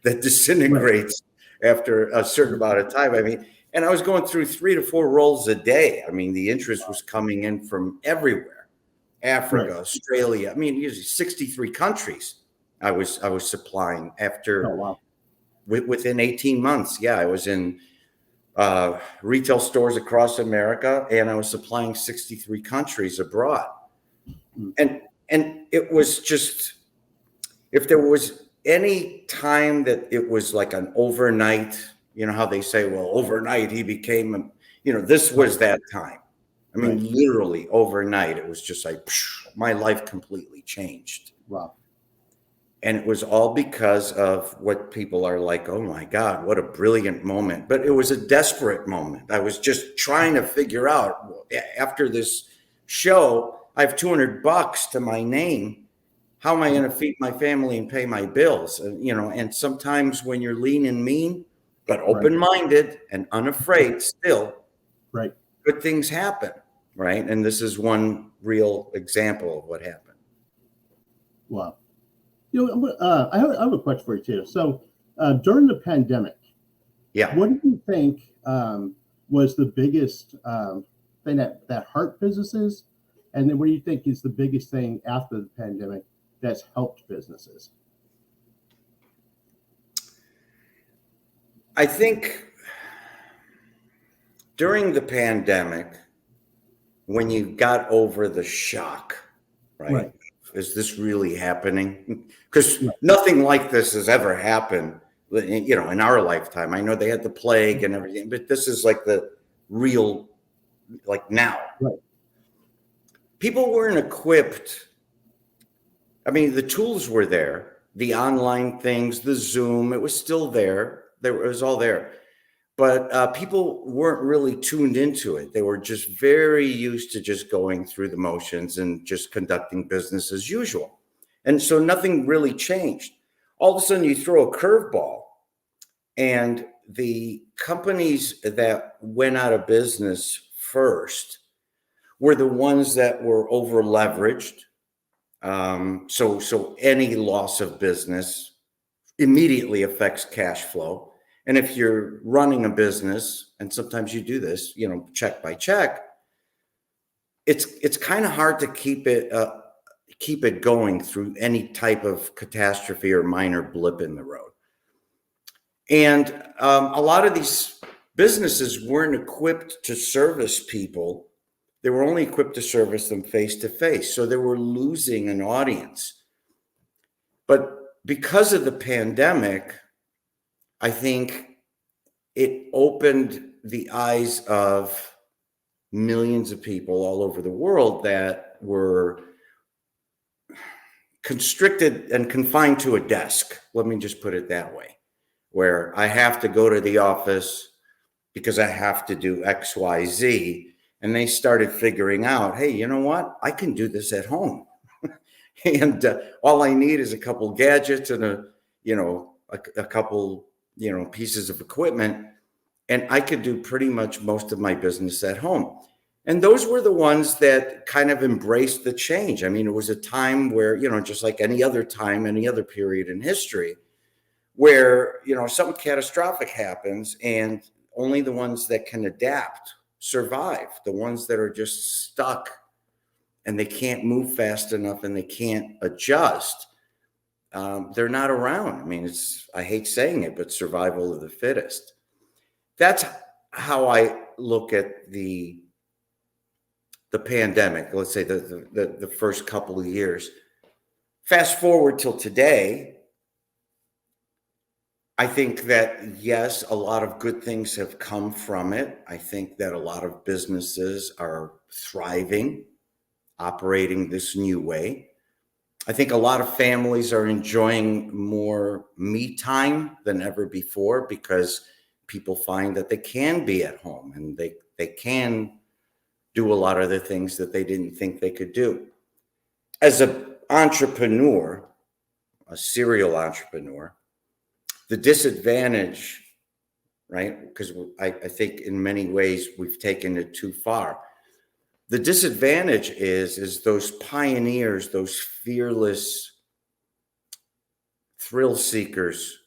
that disintegrates after a certain amount of time. I mean, and I was going through 3 to 4 rolls a day. I mean, the interest was coming in from everywhere. Africa, Australia. I mean, usually 63 countries I was supplying after within 18 months. Yeah, I was in retail stores across America, and I was supplying 63 countries abroad. And it was just, if there was any time that it was like an overnight, how they say, well, overnight he became, this was that time. I mean, literally overnight, it was just like, my life completely changed. Wow. And it was all because of what people are like, oh my God, what a brilliant moment. But it was a desperate moment. I was just trying to figure out, after this show, I have $200 to my name. How am I going to feed my family and pay my bills? And sometimes when you're lean and mean, but open-minded and unafraid still, good things happen, right? And this is one real example of what happened. Wow. I have a question for you too. So during the pandemic, what do you think was the biggest thing that hurt businesses? And then what do you think is the biggest thing after the pandemic that's helped businesses? I think during the pandemic, when you got over the shock, right? Is this really happening? Because nothing like this has ever happened, in our lifetime. I know they had the plague and everything, but this is like the real, like now. People weren't equipped. I mean, the tools were there, the online things, the Zoom, it was still there. It was all there. But people weren't really tuned into it. They were just very used to just going through the motions and just conducting business as usual. And so nothing really changed. All of a sudden you throw a curveball, and the companies that went out of business first were the ones that were over leveraged. So any loss of business immediately affects cash flow. And if you're running a business, and sometimes you do this, check by check, it's kind of hard to keep it going through any type of catastrophe or minor blip in the road. And a lot of these businesses weren't equipped to service people. They were only equipped to service them face to face. So they were losing an audience. But because of the pandemic, I think it opened the eyes of millions of people all over the world that were constricted and confined to a desk. Let me just put it that way, where I have to go to the office because I have to do X, Y, Z. And they started figuring out, hey, you know what? I can do this at home. And all I need is a couple gadgets and a couple pieces of equipment, and I could do pretty much most of my business at home. And those were the ones that kind of embraced the change. I mean, it was a time where, just like any other time, any other period in history, where, something catastrophic happens and only the ones that can adapt survive. The ones that are just stuck and they can't move fast enough and they can't adjust, they're not around. I mean, I hate saying it, but survival of the fittest. That's how I look at the pandemic. Let's say the first couple of years. Fast forward till today, I think that, yes, a lot of good things have come from it. I think that a lot of businesses are thriving, operating this new way. I think a lot of families are enjoying more me time than ever before because people find that they can be at home and they can do a lot of the things that they didn't think they could do. As an entrepreneur, a serial entrepreneur, the disadvantage, right? Because I think in many ways we've taken it too far. The disadvantage is those pioneers, those fearless thrill seekers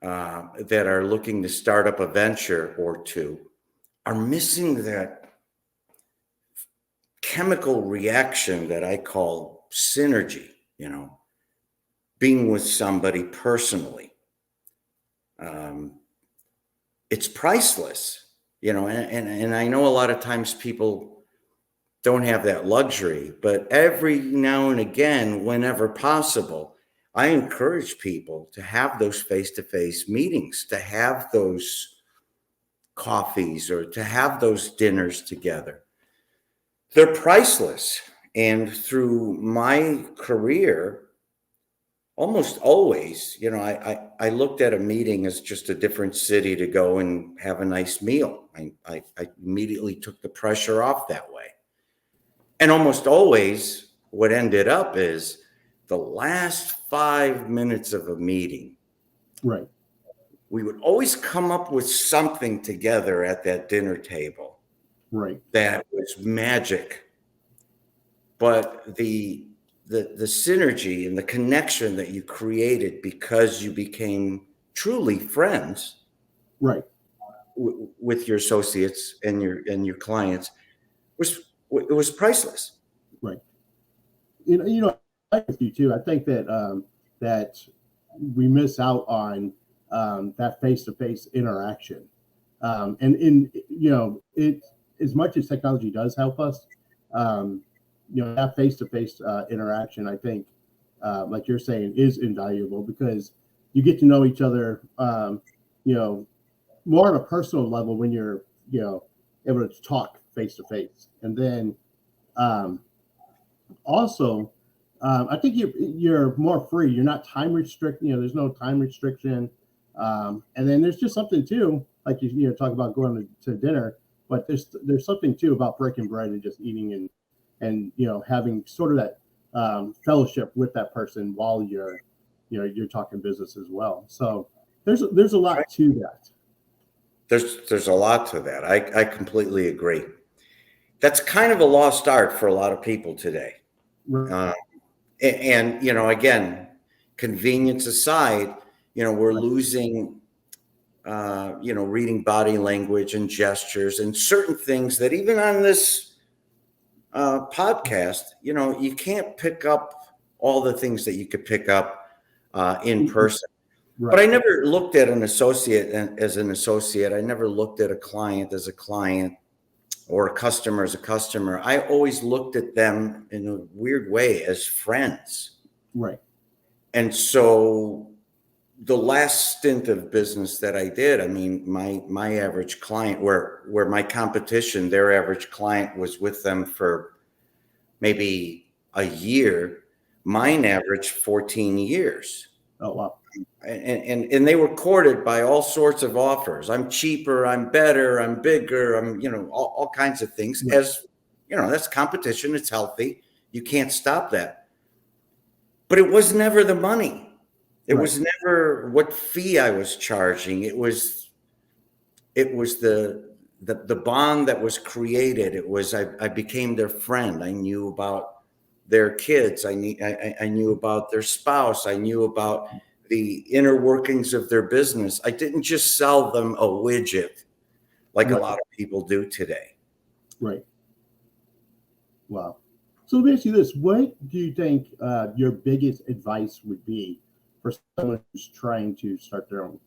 that are looking to start up a venture or two are missing that chemical reaction that I call synergy, being with somebody personally. It's priceless, and I know a lot of times people don't have that luxury, but every now and again, whenever possible, I encourage people to have those face-to-face meetings, to have those coffees or to have those dinners together. They're priceless. And through my career, almost always, I looked at a meeting as just a different city to go and have a nice meal. I immediately took the pressure off that way. And almost always what ended up is the last 5 minutes of a meeting. Right. We would always come up with something together at that dinner table. Right. That was magic. But the synergy and the connection that you created because you became truly friends, right, with your associates and your clients was priceless. Right. I agree with you too. I think that that we miss out on that face-to-face interaction, and it, as much as technology does help us, that face-to-face interaction, I think, like you're saying, is invaluable because you get to know each other, more on a personal level when you're, able to talk face-to-face. And then also, I think you're more free. You're not time restricted. There's no time restriction. And then there's just something too, like you talk about going to dinner, but there's something too about breaking bread and just eating and having sort of that fellowship with that person while you're talking business as well. So there's a lot to that. There's a lot to that. I completely agree. That's kind of a lost art for a lot of people today. Right. And again, convenience aside, we're losing, reading body language and gestures and certain things that even on this podcast, you can't pick up all the things that you could pick up in person. Right. But I never looked at an associate as an associate. I never looked at a client as a client or a customer as a customer. I always looked at them in a weird way as friends. Right. And so the last stint of business that I did, I mean, my average client, where my competition, their average client was with them for maybe a year, mine averaged 14 years. Oh, wow. And they were courted by all sorts of offers. I'm cheaper, I'm better, I'm bigger, I'm, all kinds of things. Right. As that's competition, it's healthy. You can't stop that. But it was never the money. It was never what fee I was charging. It was the bond that was created. It was I became their friend. I knew about their kids. I knew about their spouse. I knew about the inner workings of their business. I didn't just sell them a widget like a lot of people do today. Right. Wow. So let me ask you this. What do you think your biggest advice would be for someone who's trying to start their own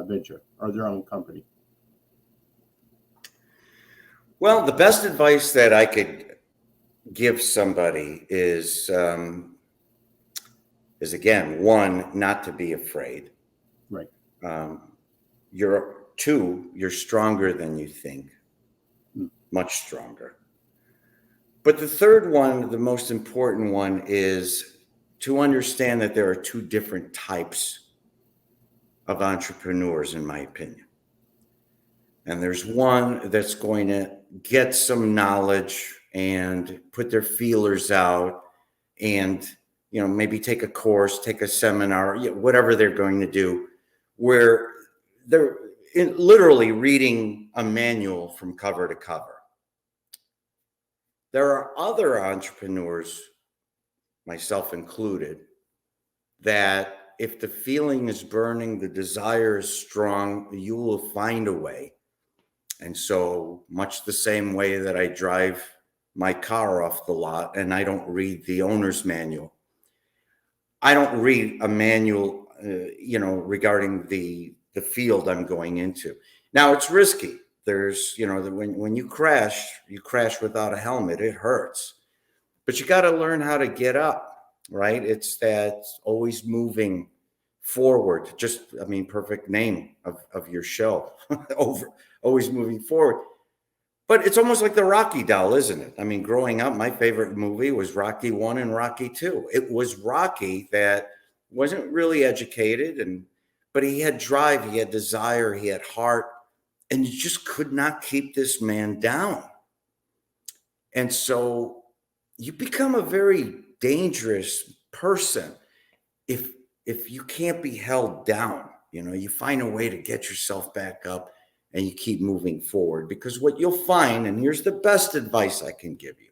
venture or their own company? Well, the best advice that I could give somebody is is, again, one, not to be afraid. Right. You're stronger than you think, much stronger. But the third one, the most important one, is to understand that there are two different types of entrepreneurs, in my opinion. And there's one that's going to get some knowledge and put their feelers out and, maybe take a course, take a seminar, whatever they're going to do, where they're literally reading a manual from cover to cover. There are other entrepreneurs, myself included, that if the feeling is burning, the desire is strong, you will find a way. And so, much the same way that I drive my car off the lot and I don't read the owner's manual, I don't read a manual, regarding the field I'm going into. Now, it's risky. There's, when you crash without a helmet, it hurts. But you got to learn how to get up, right? It's that always moving forward. Perfect name of your show. Always moving forward. But it's almost like the Rocky doll, isn't it? Growing up, my favorite movie was Rocky 1 and Rocky 2. It was Rocky that wasn't really educated, but he had drive, he had desire, he had heart, and you just could not keep this man down. And so you become a very dangerous person if you can't be held down. You find a way to get yourself back up and you keep moving forward, because what you'll find, and here's the best advice I can give you.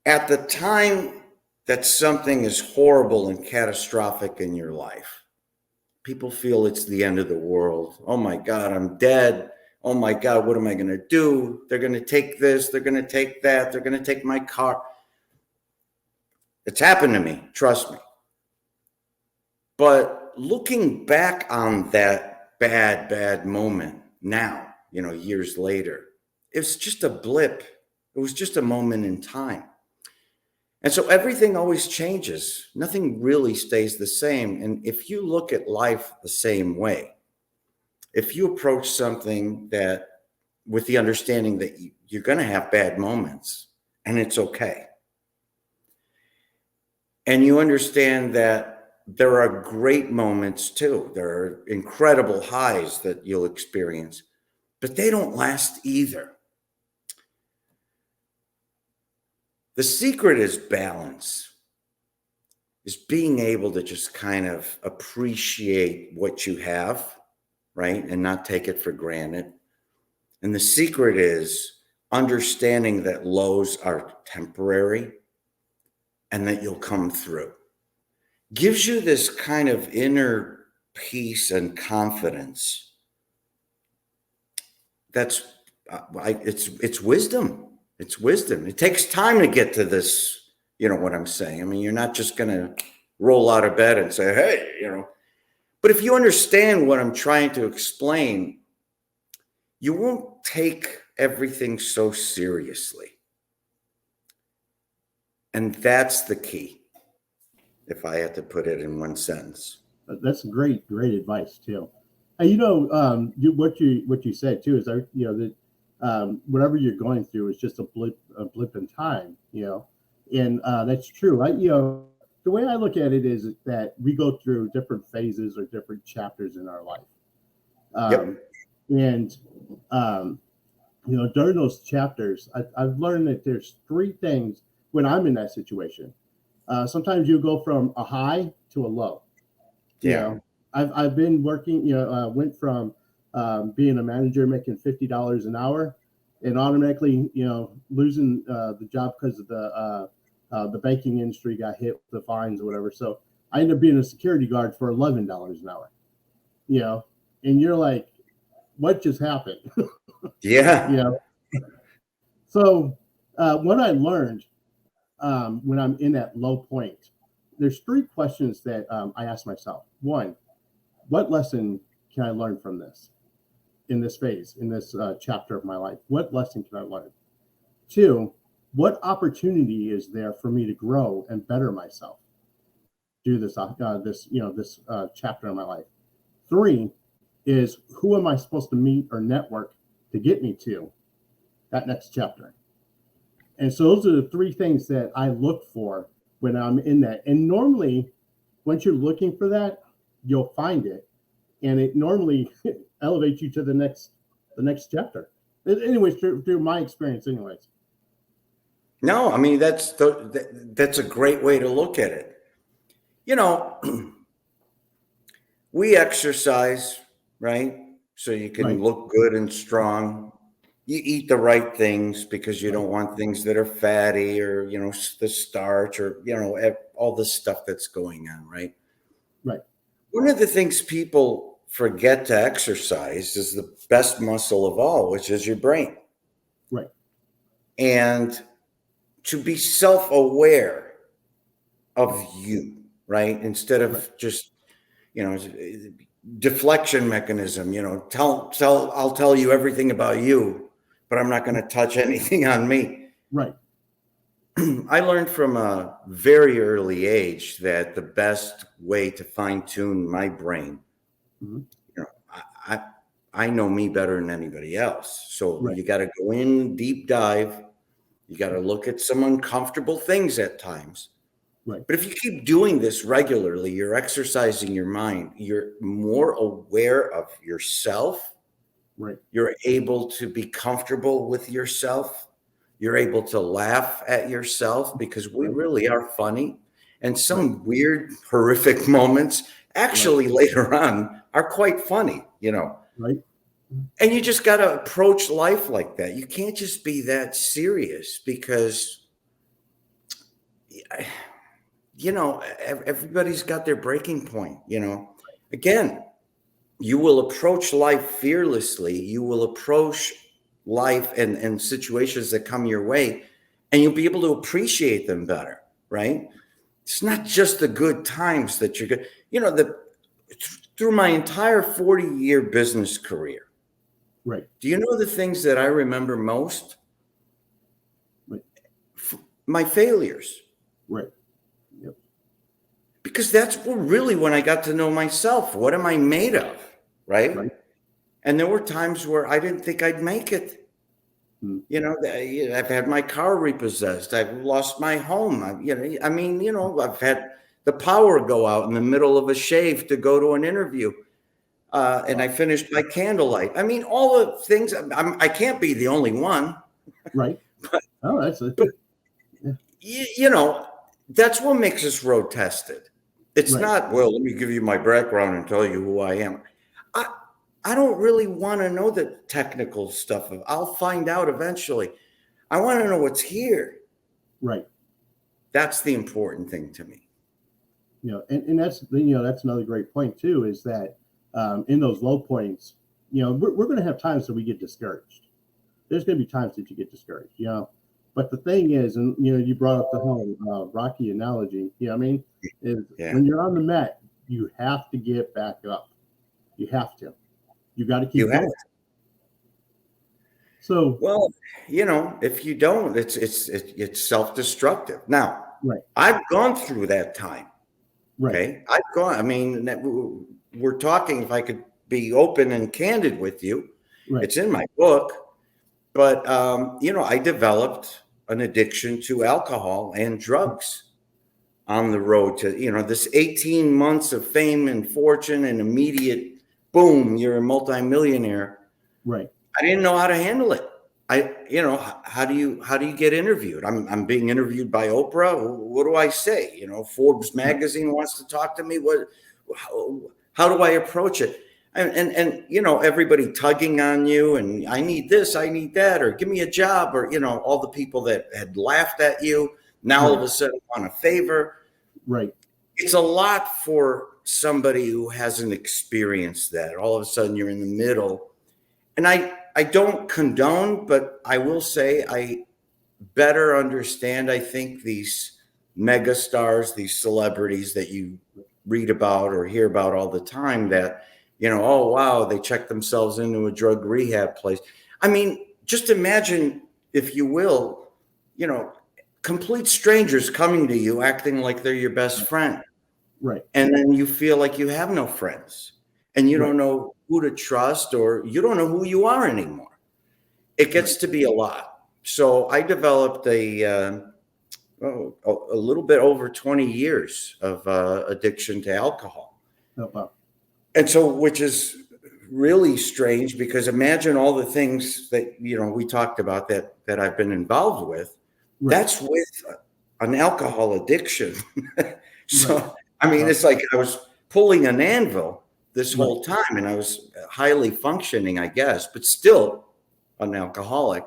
At the time that something is horrible and catastrophic in your life, people feel it's the end of the world. Oh my God, I'm dead. Oh my God, what am I going to do? They're going to take this. They're going to take that. They're going to take my car. It's happened to me. Trust me. But looking back on that bad moment now, years later, it's just a blip. It was just a moment in time. And so everything always changes. Nothing really stays the same. And if you look at life the same way, if you approach something that with the understanding that you're going to have bad moments and it's okay, and you understand that there are great moments too, there are incredible highs that you'll experience, but they don't last either. The secret is balance, is being able to just kind of appreciate what you have, right? And not take it for granted. And the secret is understanding that lows are temporary and that you'll come through. Gives you this kind of inner peace and confidence. It's wisdom. It's wisdom. It takes time to get to this, what I'm saying. You're not just going to roll out of bed and say, hey, But if you understand what I'm trying to explain, you won't take everything so seriously. And that's the key, if I had to put it in one sentence. That's great advice too. And what you said too is that whatever you're going through is just a blip in time, and that's true. The way I look at it is that we go through different phases or different chapters in our life. And during those chapters, I've learned that there's three things when I'm in that situation. Sometimes you go from a high to a low. I've been working, went from being a manager making $50 an hour and automatically, losing the job because of the banking industry got hit with the fines or whatever. So I ended up being a security guard for $11 an hour, and you're like, what just happened? Yeah. So what I learned when I'm in that low point, there's three questions that I ask myself. One, what lesson can I learn from this in this phase, in this chapter of my life? What lesson can I learn? Two, what opportunity is there for me to grow and better myself? do this chapter in my life. 3 is, who am I supposed to meet or network to get me to that next chapter? And so those are the 3 things that I look for when I'm in that. And normally, once you're looking for that, you'll find it, and it normally elevates you to the next chapter. Anyways, through my experience, anyways. No, I mean, that's a great way to look at it. You know, we exercise, right? So you can look good and strong. You eat the right things because you don't want things that are fatty or, the starch or, all the stuff that's going on, right? Right. One of the things people forget to exercise is the best muscle of all, which is your brain. Right. And to be self-aware of you, right? Instead of just, deflection mechanism, I'll tell you everything about you, but I'm not going to touch anything on me. Right. I learned from a very early age that the best way to fine tune my brain, I know me better than anybody else. So you got to go in deep dive. You got to look at some uncomfortable things at times. Right. But if you keep doing this regularly, you're exercising your mind. You're more aware of yourself. Right. You're able to be comfortable with yourself. You're able to laugh at yourself because we really are funny. And some weird, horrific moments actually later on are quite funny, Right. And you just got to approach life like that. You can't just be that serious because, everybody's got their breaking point, Again, you will approach life fearlessly. You will approach life and situations that come your way, and you'll be able to appreciate them better, right? It's not just the good times that you're good. Through my entire 40-year business career, right. Do you know the things that I remember most? Right. My failures. Right. Yep. Because that's really when I got to know myself. What am I made of? Right. And there were times where I didn't think I'd make it. I've had my car repossessed. I've lost my home. I've had the power go out in the middle of a shave to go to an interview. And I finished my candlelight. I mean, all the things. I can't be the only one. Right. But, that's it. That's what makes us road tested. It's not, well, let me give you my background and tell you who I am. I don't really want to know the technical stuff. I'll find out eventually. I want to know what's here. Right. That's the important thing to me. And that's that's another great point too, is that in those low points, we're going to have times that we get discouraged. There's going to be times that you get discouraged, But the thing is, and you brought up the whole Rocky analogy. When you're on the mat, you have to get back up. You have to. You got to keep going. So, well, if you don't, it's self-destructive. Now, I've gone through that time. Right. Okay, I've gone. I mean, we're talking. If I could be open and candid with you, it's in my book. But I developed an addiction to alcohol and drugs on the road to this 18 months of fame and fortune and immediate boom, you're a multimillionaire. Right. I didn't know how to handle it. How do you get interviewed? I'm being interviewed by Oprah. What do I say? Forbes magazine wants to talk to me. How do I approach it? And everybody tugging on you and I need this, I need that, or give me a job, or all the people that had laughed at you now all of a sudden want a favor. Right. It's a lot for somebody who hasn't experienced that. All of a sudden you're in the middle. And I don't condone, but I will say I better understand, I think, these mega stars, these celebrities that you read about or hear about all the time that, oh, wow, they check themselves into a drug rehab place. I mean, just imagine, if you will, complete strangers coming to you acting like they're your best friend. Right. And then you feel like you have no friends and you Right. don't know who to trust, or you don't know who you are anymore. It gets to be a lot. So I developed a little bit over 20 years of addiction to alcohol. Oh, wow. And so, which is really strange, because imagine all the things that, we talked about that I've been involved with. Right. That's with an alcohol addiction. So, Right. I mean, it's like I was pulling an anvil this whole time, and I was highly functioning, I guess, but still an alcoholic.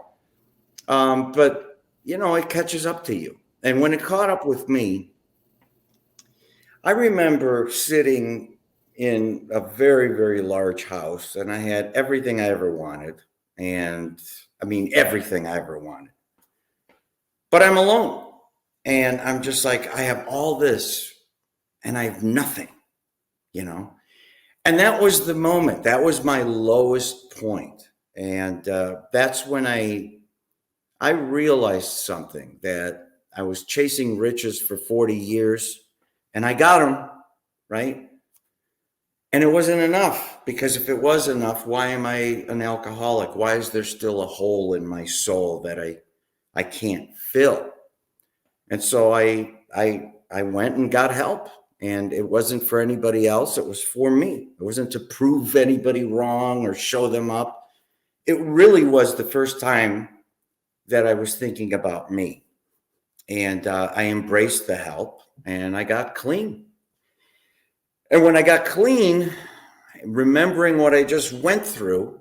But, it catches up to you. And when it caught up with me, I remember sitting in a very, very large house, and I had everything I ever wanted. And I mean, everything I ever wanted. But I'm alone. And I'm just like, I have all this and I have nothing, And that was the moment. That was my lowest point. And that's when I realized something, that I was chasing riches for 40 years and I got them, right? And it wasn't enough, because if it was enough, why am I an alcoholic? Why is there still a hole in my soul that I can't fill? And so I went and got help, and it wasn't for anybody else. It was for me. It wasn't to prove anybody wrong or show them up. It really was the first time that I was thinking about me. And I embraced the help, and I got clean. And when I got clean, remembering what I just went through,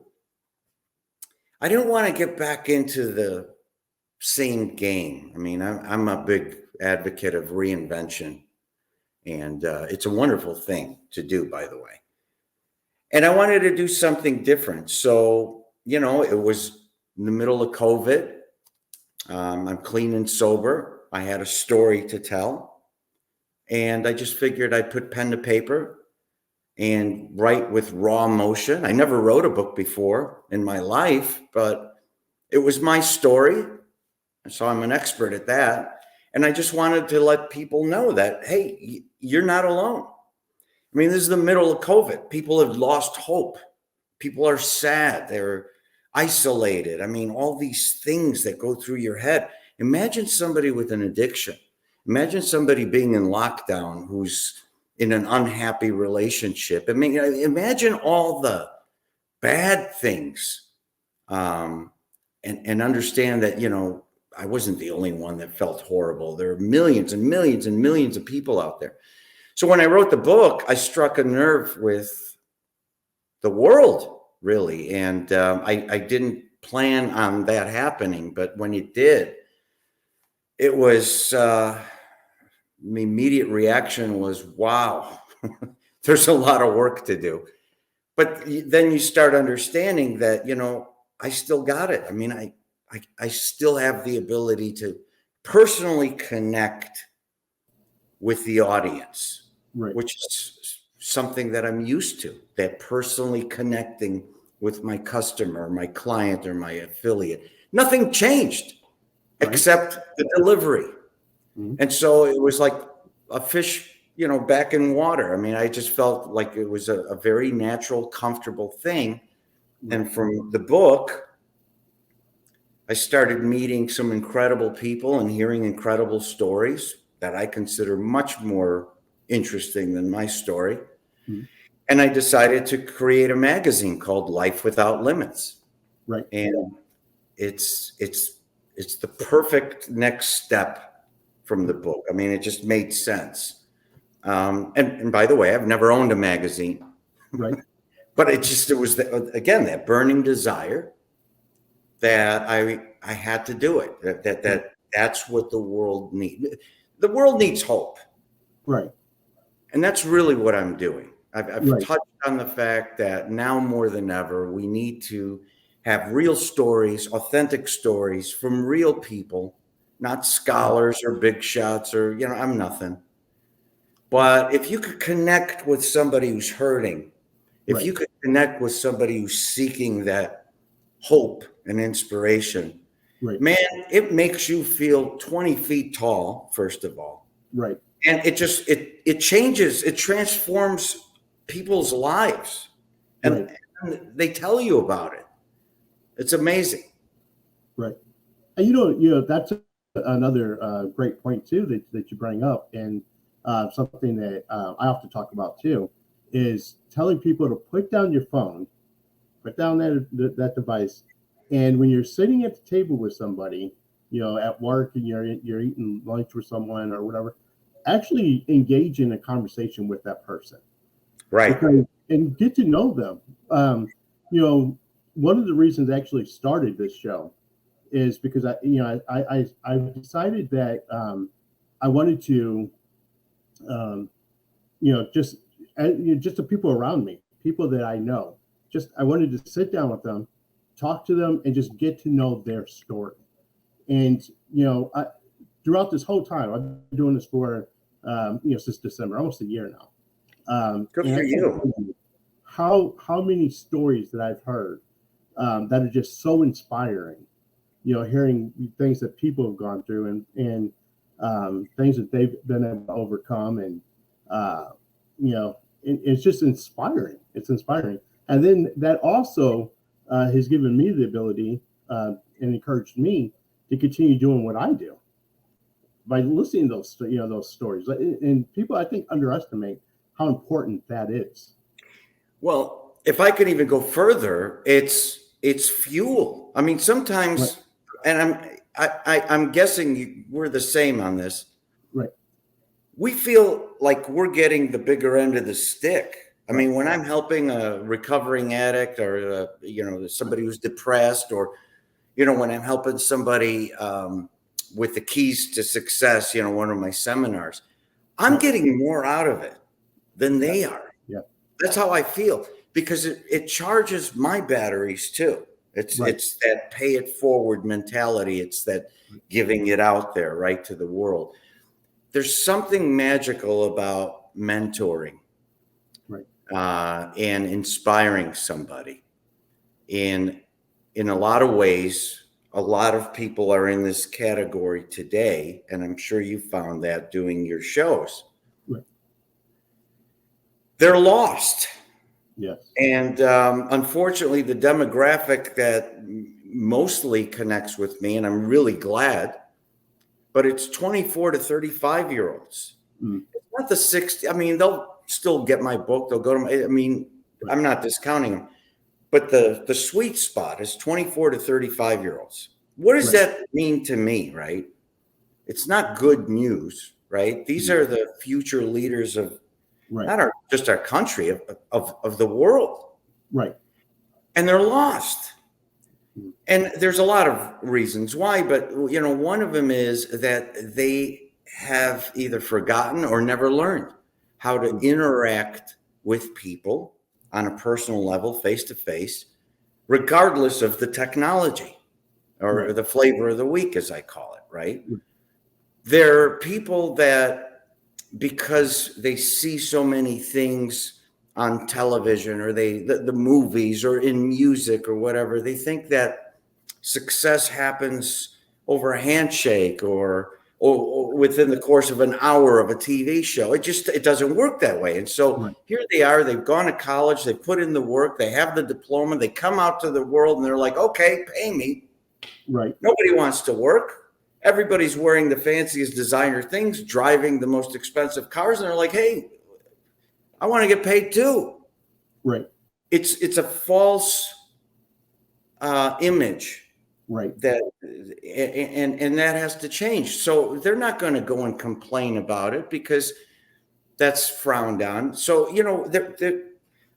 I didn't want to get back into the same game. I mean, I'm a big advocate of reinvention, and it's a wonderful thing to do, by the way. And I wanted to do something different. So, it was in the middle of COVID. I'm clean and sober. I had a story to tell, and I just figured I'd put pen to paper and write with raw emotion. I never wrote a book before in my life, but it was my story. So I'm an expert at that. And I just wanted to let people know that, hey, you're not alone. I mean, this is the middle of COVID. People have lost hope. People are sad. They're isolated. I mean, all these things that go through your head. Imagine somebody with an addiction. Imagine somebody being in lockdown who's in an unhappy relationship. I mean, imagine all the bad things, and understand that, I wasn't the only one that felt horrible. There are millions and millions and millions of people out there. So when I wrote the book, I struck a nerve with the world, really. And I didn't plan on that happening, but when it did, it was, the immediate reaction was, wow, there's a lot of work to do. But then you start understanding that, I still got it. I mean, I still have the ability to personally connect with the audience, Right. which is something that I'm used to, that personally connecting with my customer, my client, or my affiliate. Nothing changed except the delivery. Mm-hmm. And so it was like a fish, back in water. I mean, I just felt like it was a very natural, comfortable thing. And from the book, I started meeting some incredible people and hearing incredible stories that I consider much more interesting than my story. Mm-hmm. And I decided to create a magazine called Life Without Limits. Right. And it's the perfect next step from the book. I mean, it just made sense. And by the way, I've never owned a magazine. Right. But it was, again, that burning desire that I had to do it. That's what the world needs. The world needs hope. Right. And that's really what I'm doing. I've right. touched on the fact that now more than ever, we need to have real stories, authentic stories from real people, not scholars or big shots or, I'm nothing. But if you could connect with somebody who's hurting, if you could connect with somebody who's seeking that hope and inspiration, man, it makes you feel 20 feet tall, first of all. Right. And it changes, it transforms people's lives, and they tell you about it. It's amazing. Right. And that's another great point too that you bring up, and something that I often talk about too is telling people to put down your phone, put down that device, and when you're sitting at the table with somebody, at work, and you're eating lunch with someone or whatever, actually engage in a conversation with that person, right? And get to know them. One of the reasons I actually started this show is because I decided that I wanted to, just the people around me, people that I know, I wanted to sit down with them, talk to them, and just get to know their story. And throughout this whole time, I've been doing this for since December, almost a year now. Good for you. How many stories that I've heard that are just so inspiring. Hearing things that people have gone through and things that they've been able to overcome, and it's just inspiring. It's inspiring, and then that also has given me the ability and encouraged me to continue doing what I do by listening to those stories. And people, I think, underestimate how important that is. Well, if I could even go further, it's fuel. I mean, sometimes, and I'm guessing we're the same on this. Right. We feel like we're getting the bigger end of the stick. I mean, when I'm helping a recovering addict, or somebody who's depressed, or when I'm helping somebody with the keys to success, one of my seminars, I'm getting more out of it than they are. Yeah. That's how I feel, because it charges my batteries too. It's that pay it forward mentality. It's that giving it out there, right, to the world. There's something magical about mentoring, and inspiring somebody. And in a lot of ways, a lot of people are in this category today, and I'm sure you found that doing your shows. Right. They're lost. Yes. And unfortunately, the demographic that mostly connects with me, and I'm really glad, but it's 24 to 35-year-olds. It's not the 60. I mean, they'll still get my book. They'll go to my, I mean, I'm not discounting them, but the sweet spot is 24 to 35-year-olds. What does that mean to me, right? It's not good news, right? These are the future leaders of not just our country, of the world. Right. And they're lost. And there's a lot of reasons why, but one of them is that they have either forgotten or never learned how to interact with people on a personal level, face to face, regardless of the technology or the flavor of the week, as I call it, right? There are people that, because they see so many things on television, or the movies, or in music, or whatever, they think that success happens over a handshake or within the course of an hour of a TV show. It doesn't work that way. And so here they are, they've gone to college, they put in the work, they have the diploma, they come out to the world, and they're like, okay, pay me. Right. Nobody wants to work. Everybody's wearing the fanciest designer things, driving the most expensive cars, and they're like, hey, I want to get paid too. Right. It's a false image. Right. That and that has to change. So they're not going to go and complain about it, because that's frowned on. So,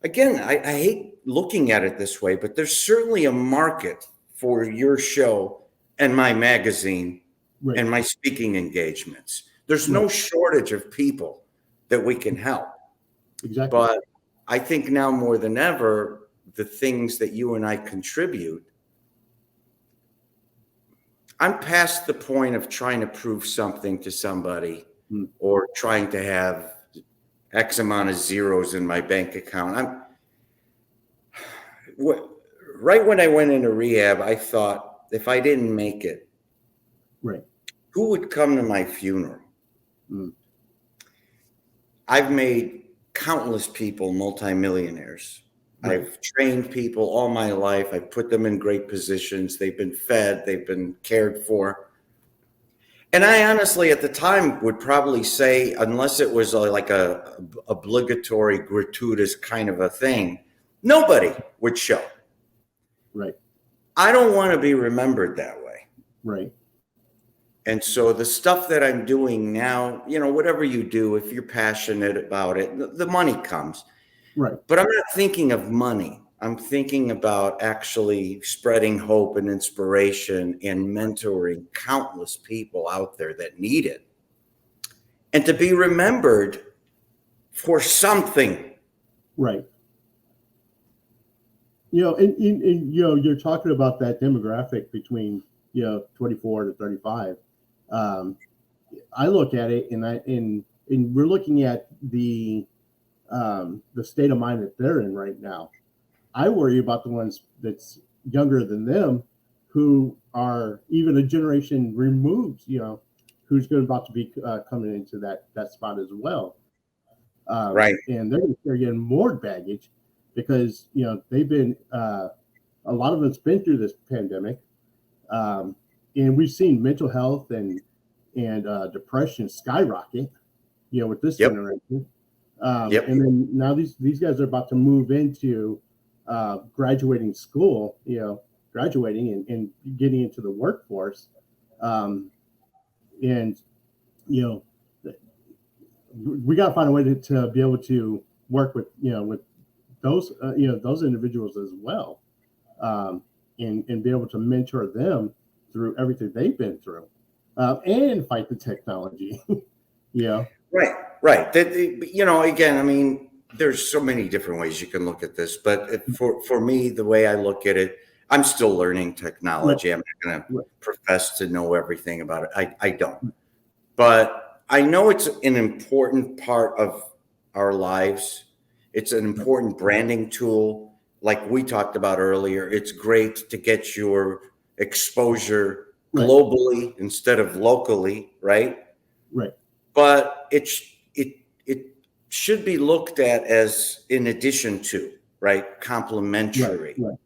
again, I hate looking at it this way, but there's certainly a market for your show and my magazine and my speaking engagements. There's no shortage of people that we can help. Exactly. But I think now more than ever, the things that you and I contribute, I'm past the point of trying to prove something to somebody or trying to have X amount of zeros in my bank account. Right when I went into rehab, I thought, if I didn't make it, who would come to my funeral? I've made countless people multimillionaires. Right. I've trained people all my life. I've put them in great positions. They've been fed. They've been cared for. And I honestly, at the time, would probably say, unless it was like a obligatory, gratuitous kind of a thing, nobody would show. Right. I don't want to be remembered that way. Right. And so the stuff that I'm doing now, whatever you do, if you're passionate about it, the money comes. Right. But I'm not thinking of money. I'm thinking about actually spreading hope and inspiration and mentoring countless people out there that need it. And to be remembered for something. Right. And you're talking about that demographic between 24 to 35. I look at it, and we're looking at the state of mind that they're in right now. I worry about the ones that's younger than them, who are even a generation removed. Who's about to be coming into that spot as well. Right. And they're getting more baggage because they've been a lot of it's been through this pandemic, and we've seen mental health and depression skyrocket. With this generation. And then now these guys are about to move into graduating school, graduating and getting into the workforce. And we got to find a way to be able to work with those those individuals as well, and be able to mentor them through everything they've been through, and fight the technology. Right. Again, I mean, there's so many different ways you can look at this, but for me, the way I look at it, I'm still learning technology. I'm not going to profess to know everything about it. I don't. But I know it's an important part of our lives. It's an important branding tool. Like we talked about earlier, it's great to get your exposure globally instead of locally, right? Right. But it should be looked at as in addition to, right? Complementary. Right.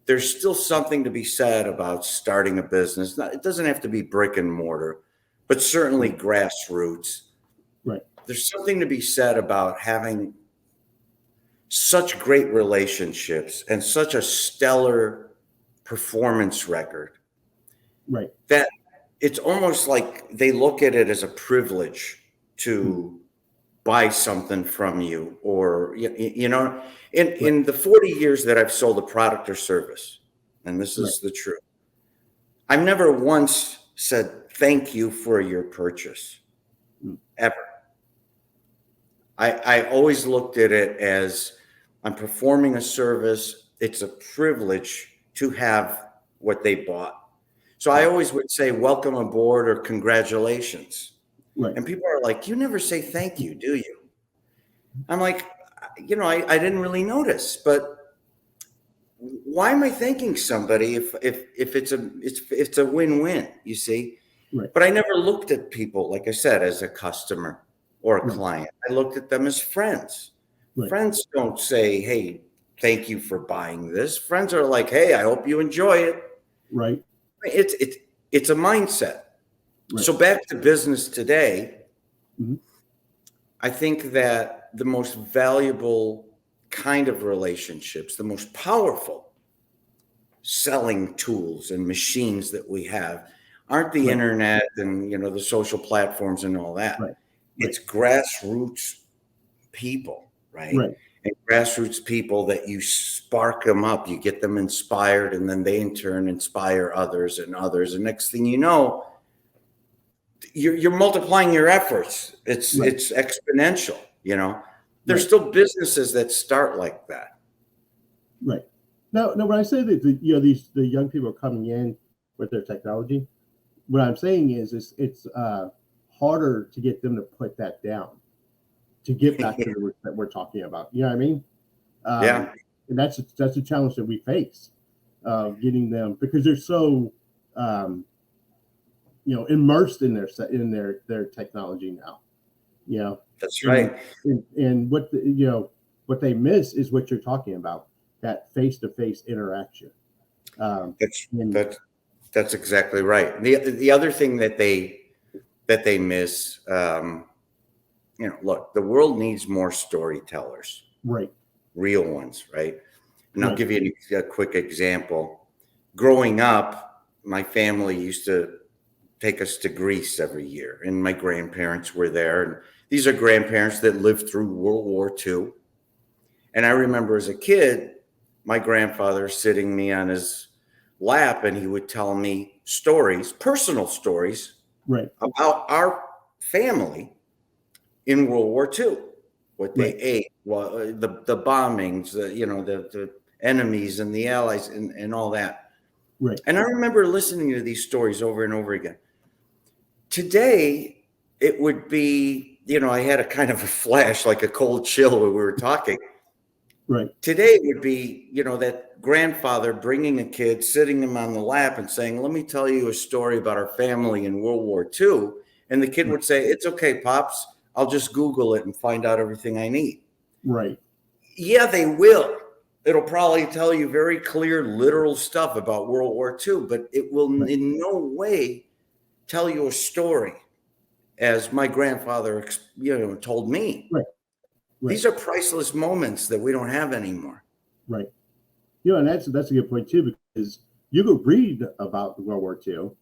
There's still something to be said about starting a business. It doesn't have to be brick and mortar, but certainly grassroots. Right. There's something to be said about having such great relationships and such a stellar performance record. Right. That it's almost like they look at it as a privilege to buy something from you, or in the 40 years that I've sold a product or service, and this is the truth, I've never once said thank you for your purchase, ever. I always looked at it as I'm performing a service. It's a privilege to have what they bought. So I always would say welcome aboard or congratulations. Right. And people are like, you never say thank you, do you? I'm like, I didn't really notice, but why am I thanking somebody if it's a win-win, you see? Right. But I never looked at people, like I said, as a customer or a client. I looked at them as friends. Right. Friends don't say, hey, thank you for buying this. Friends are like, hey, I hope you enjoy it. Right. It's a mindset. Right. So back to business today, mm-hmm. I think that the most valuable kind of relationships, the most powerful selling tools and machines that we have aren't the internet and the social platforms and all that. Right. It's grassroots people, right? And grassroots people that you spark them up, you get them inspired, and then they in turn inspire others and others. And next thing you know, you're multiplying your efforts. It's exponential. There's still businesses that start like that. Right. Now, when I say that the young people are coming in with their technology, what I'm saying is it's harder to get them to put that down, to get back to the roots that we're talking about. You know what I mean? And that's a challenge that we face, getting them, because they're so immersed in their technology now. you know. That's right. And what what they miss is what you're talking about, that face-to-face interaction. That's exactly right. The other thing that they miss, look, the world needs more storytellers, Right. real ones, right? And I'll give you a quick example. Growing up, my family used to take us to Greece every year, and my grandparents were there. And these are grandparents that lived through World War II. And I remember as a kid, my grandfather sitting me on his lap, and he would tell me stories, personal stories, right, about our family in World War II, what they ate, the bombings, the enemies and the allies and all that. Right. And I remember listening to these stories over and over again. Today, it would be, I had a kind of a flash, like a cold chill when we were talking. Right. Today would be, that grandfather bringing a kid, sitting him on the lap and saying, let me tell you a story about our family in World War II. And the kid would say, it's okay, Pops. I'll just Google it and find out everything I need. Right. Yeah, they will. It'll probably tell you very clear, literal stuff about World War II, but it will in no way tell you a story as my grandfather, told me. Right. These are priceless moments that we don't have anymore. Right. And that's a good point too, because you could read about World War II,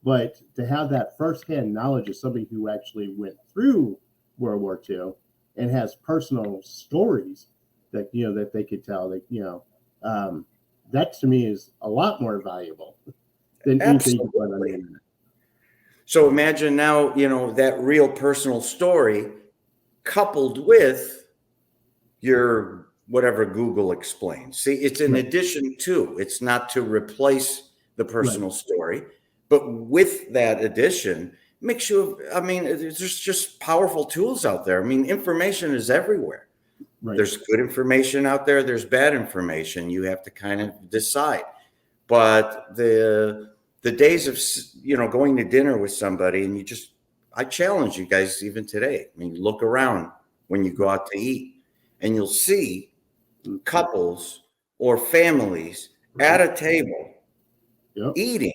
but to have that firsthand knowledge of somebody who actually went through World War II and has personal stories that that they could tell, that to me is a lot more valuable than anything you can find on the internet. So imagine now, that real personal story coupled with your whatever Google explains. See, it's in addition to, it's not to replace the personal story, but with that addition, makes you, there's just powerful tools out there. Information is everywhere. Right. There's good information out there. There's bad information. You have to kind of decide. But the days of, going to dinner with somebody and I challenge you guys even today. Look around when you go out to eat and you'll see couples or families at a table eating,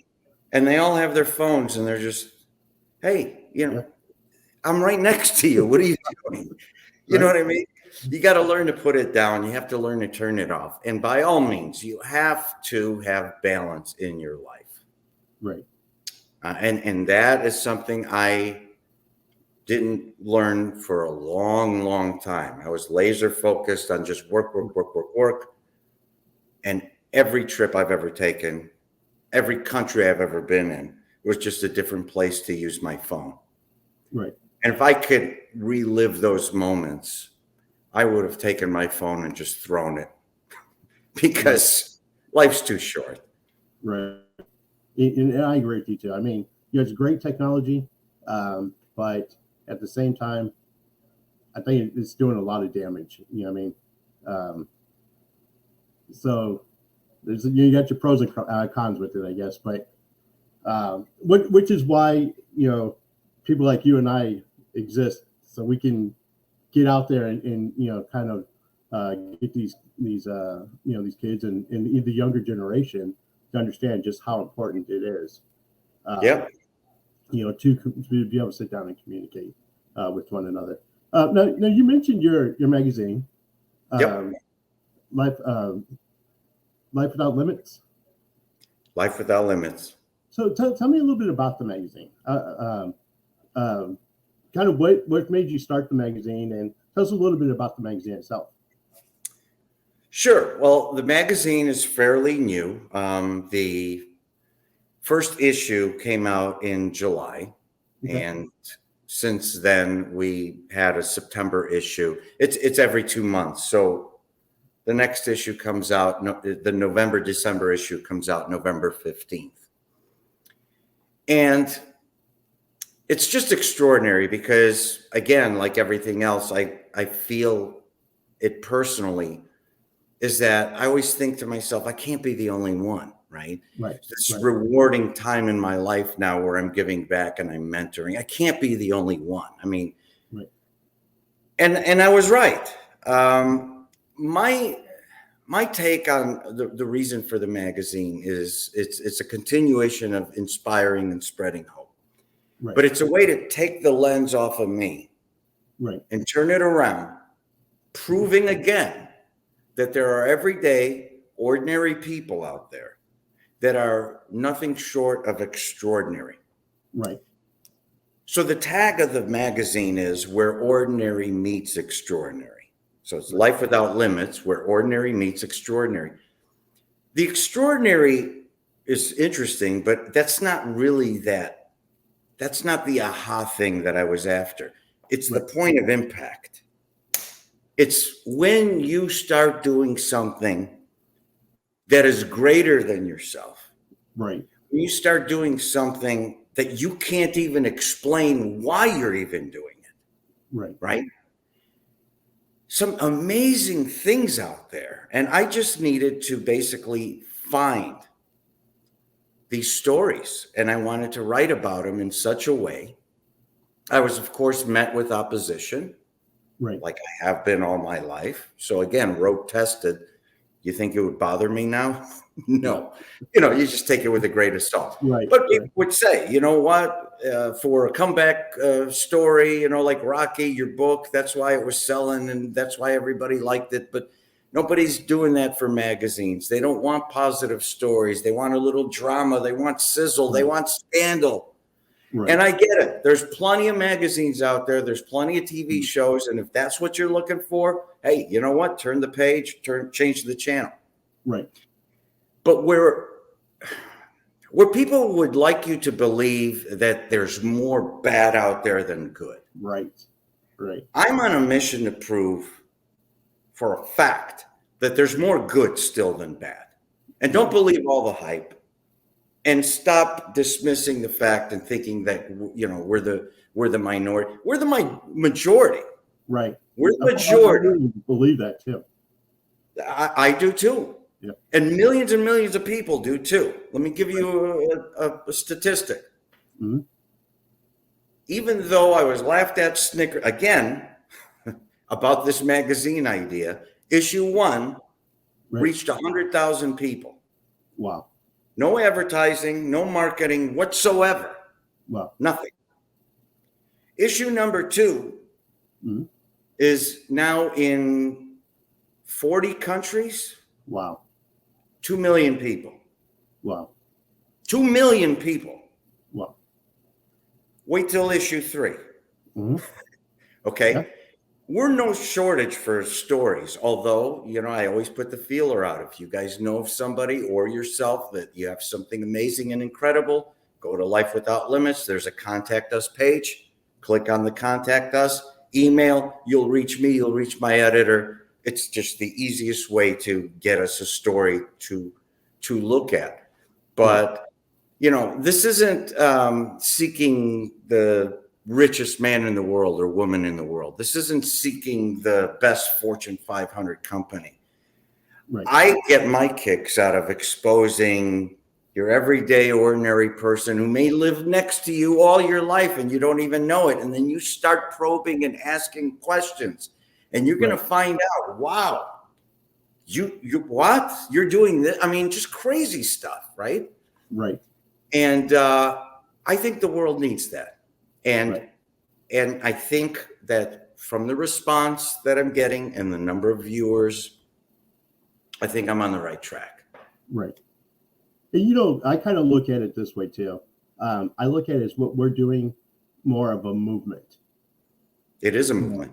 and they all have their phones and they're just, hey, I'm right next to you. What are you doing? You know what I mean? You got to learn to put it down. You have to learn to turn it off. And by all means, you have to have balance in your life. Right. And that is something I didn't learn for a long, long time. I was laser focused on just work. And every trip I've ever taken, every country I've ever been in, was just a different place to use my phone. Right. And if I could relive those moments, I would have taken my phone and just thrown it because life's too short. Right. And I agree with you too. It's great technology, but at the same time, I think it's doing a lot of damage. So there's you got your pros and cons with it, I guess. But which is why people like you and I exist, so we can get out there and kind of get these kids and the younger generation to understand just how important it is. To be able to sit down and communicate with one another. Now you mentioned your magazine, Life Without Limits. Life Without Limits. So tell me a little bit about the magazine. Kind of what made you start the magazine, and tell us a little bit about the magazine itself. Sure. Well, the magazine is fairly new. The first issue came out in July, and since then we had a September issue. It's every 2 months. So the next issue comes out, the November-December issue comes out November 15th. And it's just extraordinary because, again, like everything else, I feel it personally is that I always think to myself, I can't be the only one, right? This rewarding time in my life now where I'm giving back and I'm mentoring. I can't be the only one. And I was right. My take on the reason for the magazine is it's a continuation of inspiring and spreading hope. Right. But it's a way to take the lens off of me, Right. and turn it around, proving again that there are everyday, ordinary people out there that are nothing short of extraordinary. Right. So the tag of the magazine is Where Ordinary Meets Extraordinary. So it's Life Without Limits, where ordinary meets extraordinary. The extraordinary is interesting, but that's not really that. That's not the aha thing that I was after. It's the point of impact. It's when you start doing something that is greater than yourself. Right. When you start doing something that you can't even explain why you're even doing it. Right. Right? Some amazing things out there. And I just needed to basically find these stories, and I wanted to write about them in such a way. I was, of course, met with opposition, Right. like I have been all my life. So again, road tested. You think it would bother me now? No. You just take it with a grain of salt. Right. But people would say, you know what, for a comeback story, like Rocky, your book, that's why it was selling and that's why everybody liked it. But nobody's doing that for magazines. They don't want positive stories. They want a little drama. They want sizzle. They want scandal. Right. And I get it. There's plenty of magazines out there. There's plenty of TV shows. And if that's what you're looking for, hey, you know what? Turn the page, change the channel. Right. But where people would like you to believe that there's more bad out there than good. Right. Right. I'm on a mission to prove for a fact that there's more good still than bad. And don't believe all the hype. And stop dismissing the fact and thinking that we're the minority. We're the majority. Right. We're the majority. I really believe that too. I do too. Yeah. And millions of people do too. Let me give you a statistic. Mm-hmm. Even though I was laughed at, snickered again about this magazine idea, issue 1 reached 100,000 people. Wow. No advertising, no marketing whatsoever. Wow. Nothing. Issue number 2 is now in 40 countries. Wow. 2 million people. Wow. 2 million people. Wow. Wait till issue 3. Mm-hmm. Okay. Yeah. We're no shortage for stories, although, I always put the feeler out. If you guys know of somebody or yourself that you have something amazing and incredible, go to Life Without Limits. There's a contact us page. Click on the contact us. Email. You'll reach me. You'll reach my editor. It's just the easiest way to get us a story to look at. But, this isn't seeking the richest man in the world or woman in the world. This isn't seeking the best Fortune 500 company. Right. I get my kicks out of exposing your everyday, ordinary person who may live next to you all your life and you don't even know it. And then you start probing and asking questions. And you're going to find out, wow, you what? You're doing this? I mean, just crazy stuff, right? Right. And I think the world needs that. And I think that from the response that I'm getting and the number of viewers, I think I'm on the right track. Right. And, I kind of look at it this way too. I look at it as what we're doing more of a movement. It is a movement.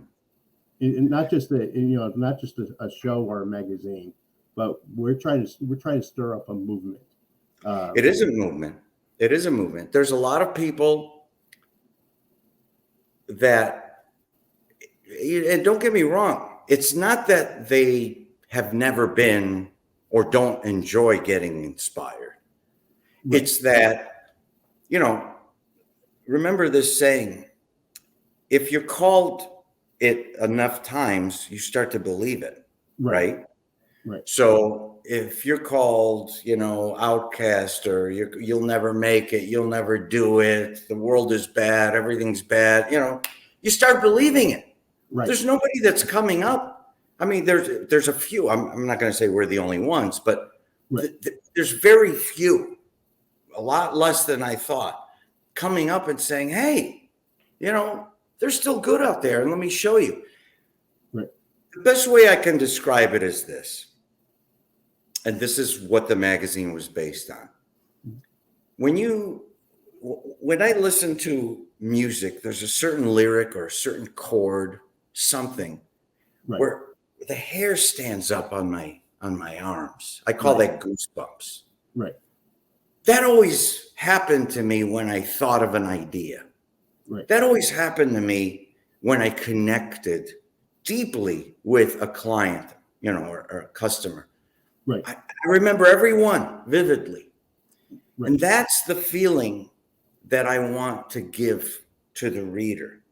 And not just a show or a magazine, but we're trying to stir up a movement. It is a movement. It is a movement. There's a lot of people that, and don't get me wrong, it's not that they have never been or don't enjoy getting inspired. Right. It's that, remember this saying, if you're called it enough times, you start to believe it, right? Right. So if you're called, outcast, or you'll never make it, you'll never do it, the world is bad, everything's bad, you start believing it. Right. There's nobody that's coming up. I mean, there's a few. I'm not going to say we're the only ones, but Right. there's very few, a lot less than I thought, coming up and saying, hey, they're still good out there, and let me show you. Right. The best way I can describe it is this, and this is what the magazine was based on. When I listen to music, there's a certain lyric or a certain chord, something, Right. where the hair stands up on my arms. I call that goosebumps. Right. That always happened to me when I thought of an idea. Right. That always happened to me when I connected deeply with a client, or a customer. Right. I remember every one vividly. Right. And that's the feeling that I want to give to the reader.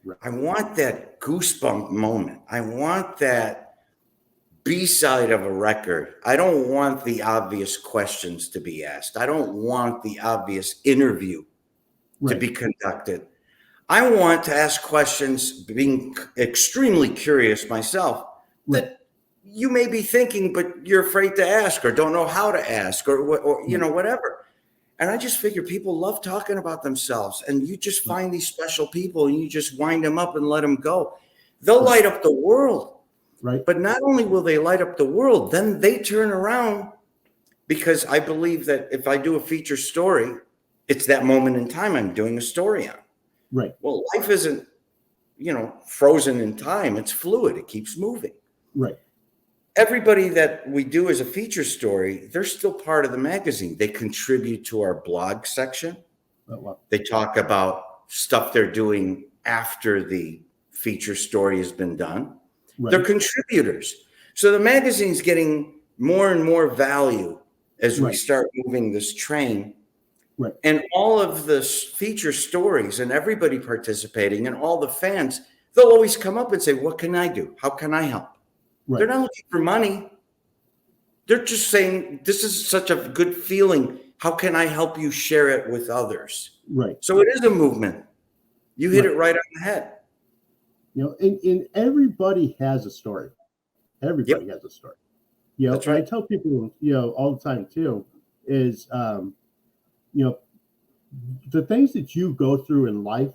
Right. I want that goosebump moment. I want that B-side of a record. I don't want the obvious questions to be asked. I don't want the obvious interview to be conducted. I want to ask questions, being extremely curious myself, that you may be thinking, but you're afraid to ask or don't know how to ask or whatever. And I just figure people love talking about themselves, and you just find these special people and you just wind them up and let them go. They'll light up the world. Right. But not only will they light up the world, then they turn around, because I believe that if I do a feature story, it's that moment in time I'm doing a story on. Right. Well, life isn't, frozen in time. It's fluid. It keeps moving. Right. Everybody that we do as a feature story, they're still part of the magazine. They contribute to our blog section. Oh, wow. They talk about stuff they're doing after the feature story has been done. Right. They're contributors. So the magazine's getting more and more value as we start moving this train. Right. And all of the feature stories and everybody participating and all the fans, they'll always come up and say, what can I do? How can I help? Right. They're not looking for money. They're just saying, this is such a good feeling. How can I help you share it with others? Right. So it is a movement. You hit it right on the head. And everybody has a story. Everybody has a story. That's right. I tell people, all the time too, is, the things that you go through in life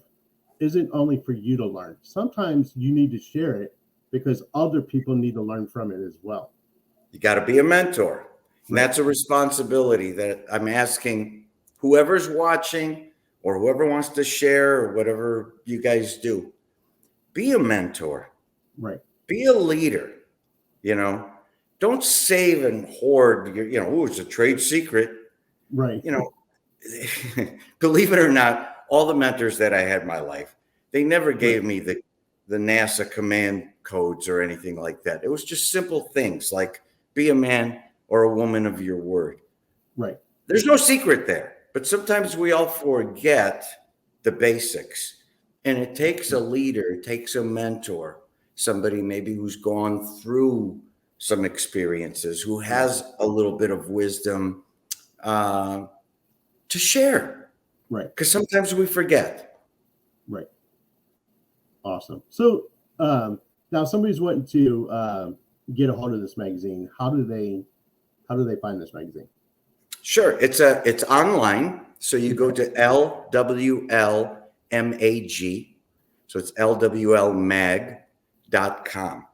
isn't only for you to learn. Sometimes you need to share it because other people need to learn from it as well. You got to be a mentor. And that's a responsibility that I'm asking whoever's watching or whoever wants to share or whatever you guys do. Be a mentor. Right. Be a leader. Don't save and hoard it's a trade secret. Right. Believe it or not, all the mentors that I had in my life, they never gave me the NASA command codes or anything like that. It was just simple things like be a man or a woman of your word. Right. There's no secret there, but sometimes we all forget the basics. And it takes a leader, it takes a mentor, somebody maybe who's gone through some experiences, who has a little bit of wisdom to share. Right. Because sometimes we forget. Right. Awesome. So now somebody's wanting to get a hold of this magazine. How do they find this magazine? Sure. It's online. So you go to LWLMAG. So it's LWLmag.com.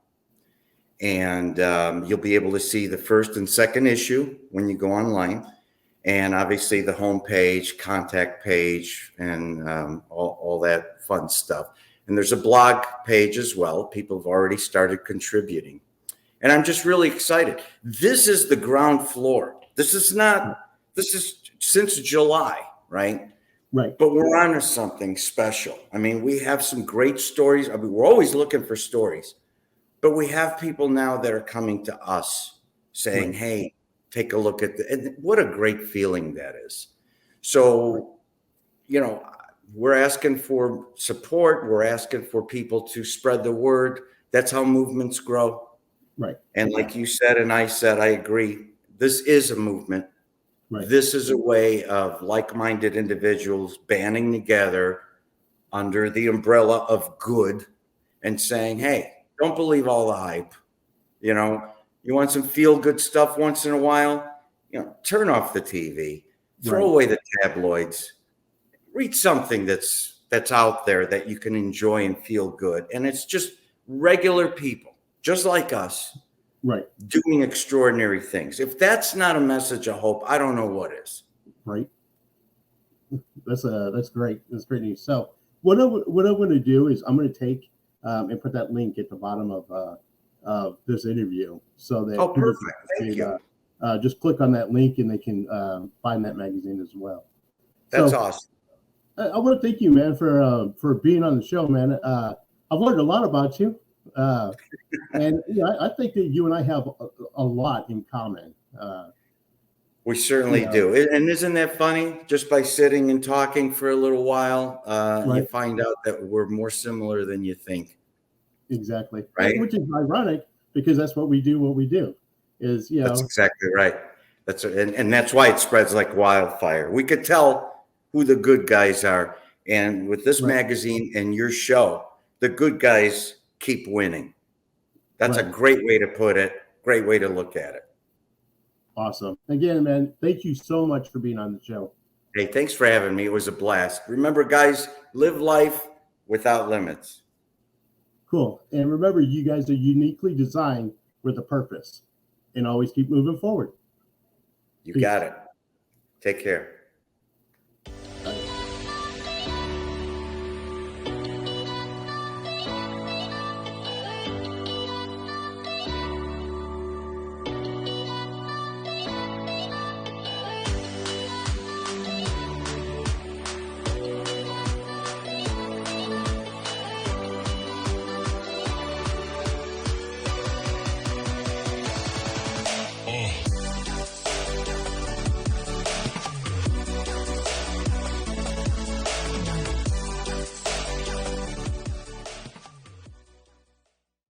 And you'll be able to see the first and second issue when you go online. And obviously the homepage, contact page, and all that fun stuff. And there's a blog page as well. People have already started contributing. And I'm just really excited. This is the ground floor. This is since July, right? Right. But we're on to something special. I mean, we have some great stories. I mean, we're always looking for stories. But we have people now that are coming to us saying, hey, take a look at and what a great feeling that is. So, we're asking for support. We're asking for people to spread the word. That's how movements grow. Right. And like you said, and I said, I agree. This is a movement. Right. This is a way of like-minded individuals banding together under the umbrella of good and saying, hey, don't believe all the hype. You know, you want some feel good stuff once in a while, you know, turn off the TV, throw away the tabloids, read something that's out there that you can enjoy and feel good. And it's just regular people, just like us, doing extraordinary things. If that's not a message of hope, I don't know what is. Right. That's great. That's great news. So what I'm going to do is I'm going to take and put that link at the bottom of this interview, so that perfect. Thank you. Just click on that link and they can find that magazine as well. That's awesome. I want to thank you, man, for being on the show, man. I've learned a lot about you, and I think that you and I have a lot in common. We certainly do. And isn't that funny? Just by sitting and talking for a little while, you find out that we're more similar than you think. Exactly. Right. Which is ironic, because that's what we do. What we do is, That's exactly right. And that's why it spreads like wildfire. We could tell who the good guys are. And with this magazine and your show, the good guys keep winning. That's a great way to put it. Great way to look at it. Awesome. Again, man, thank you so much for being on the show. Hey, thanks for having me. It was a blast. Remember, guys, live life without limits. Cool. And remember, you guys are uniquely designed with a purpose, and always keep moving forward. You got it. Take care.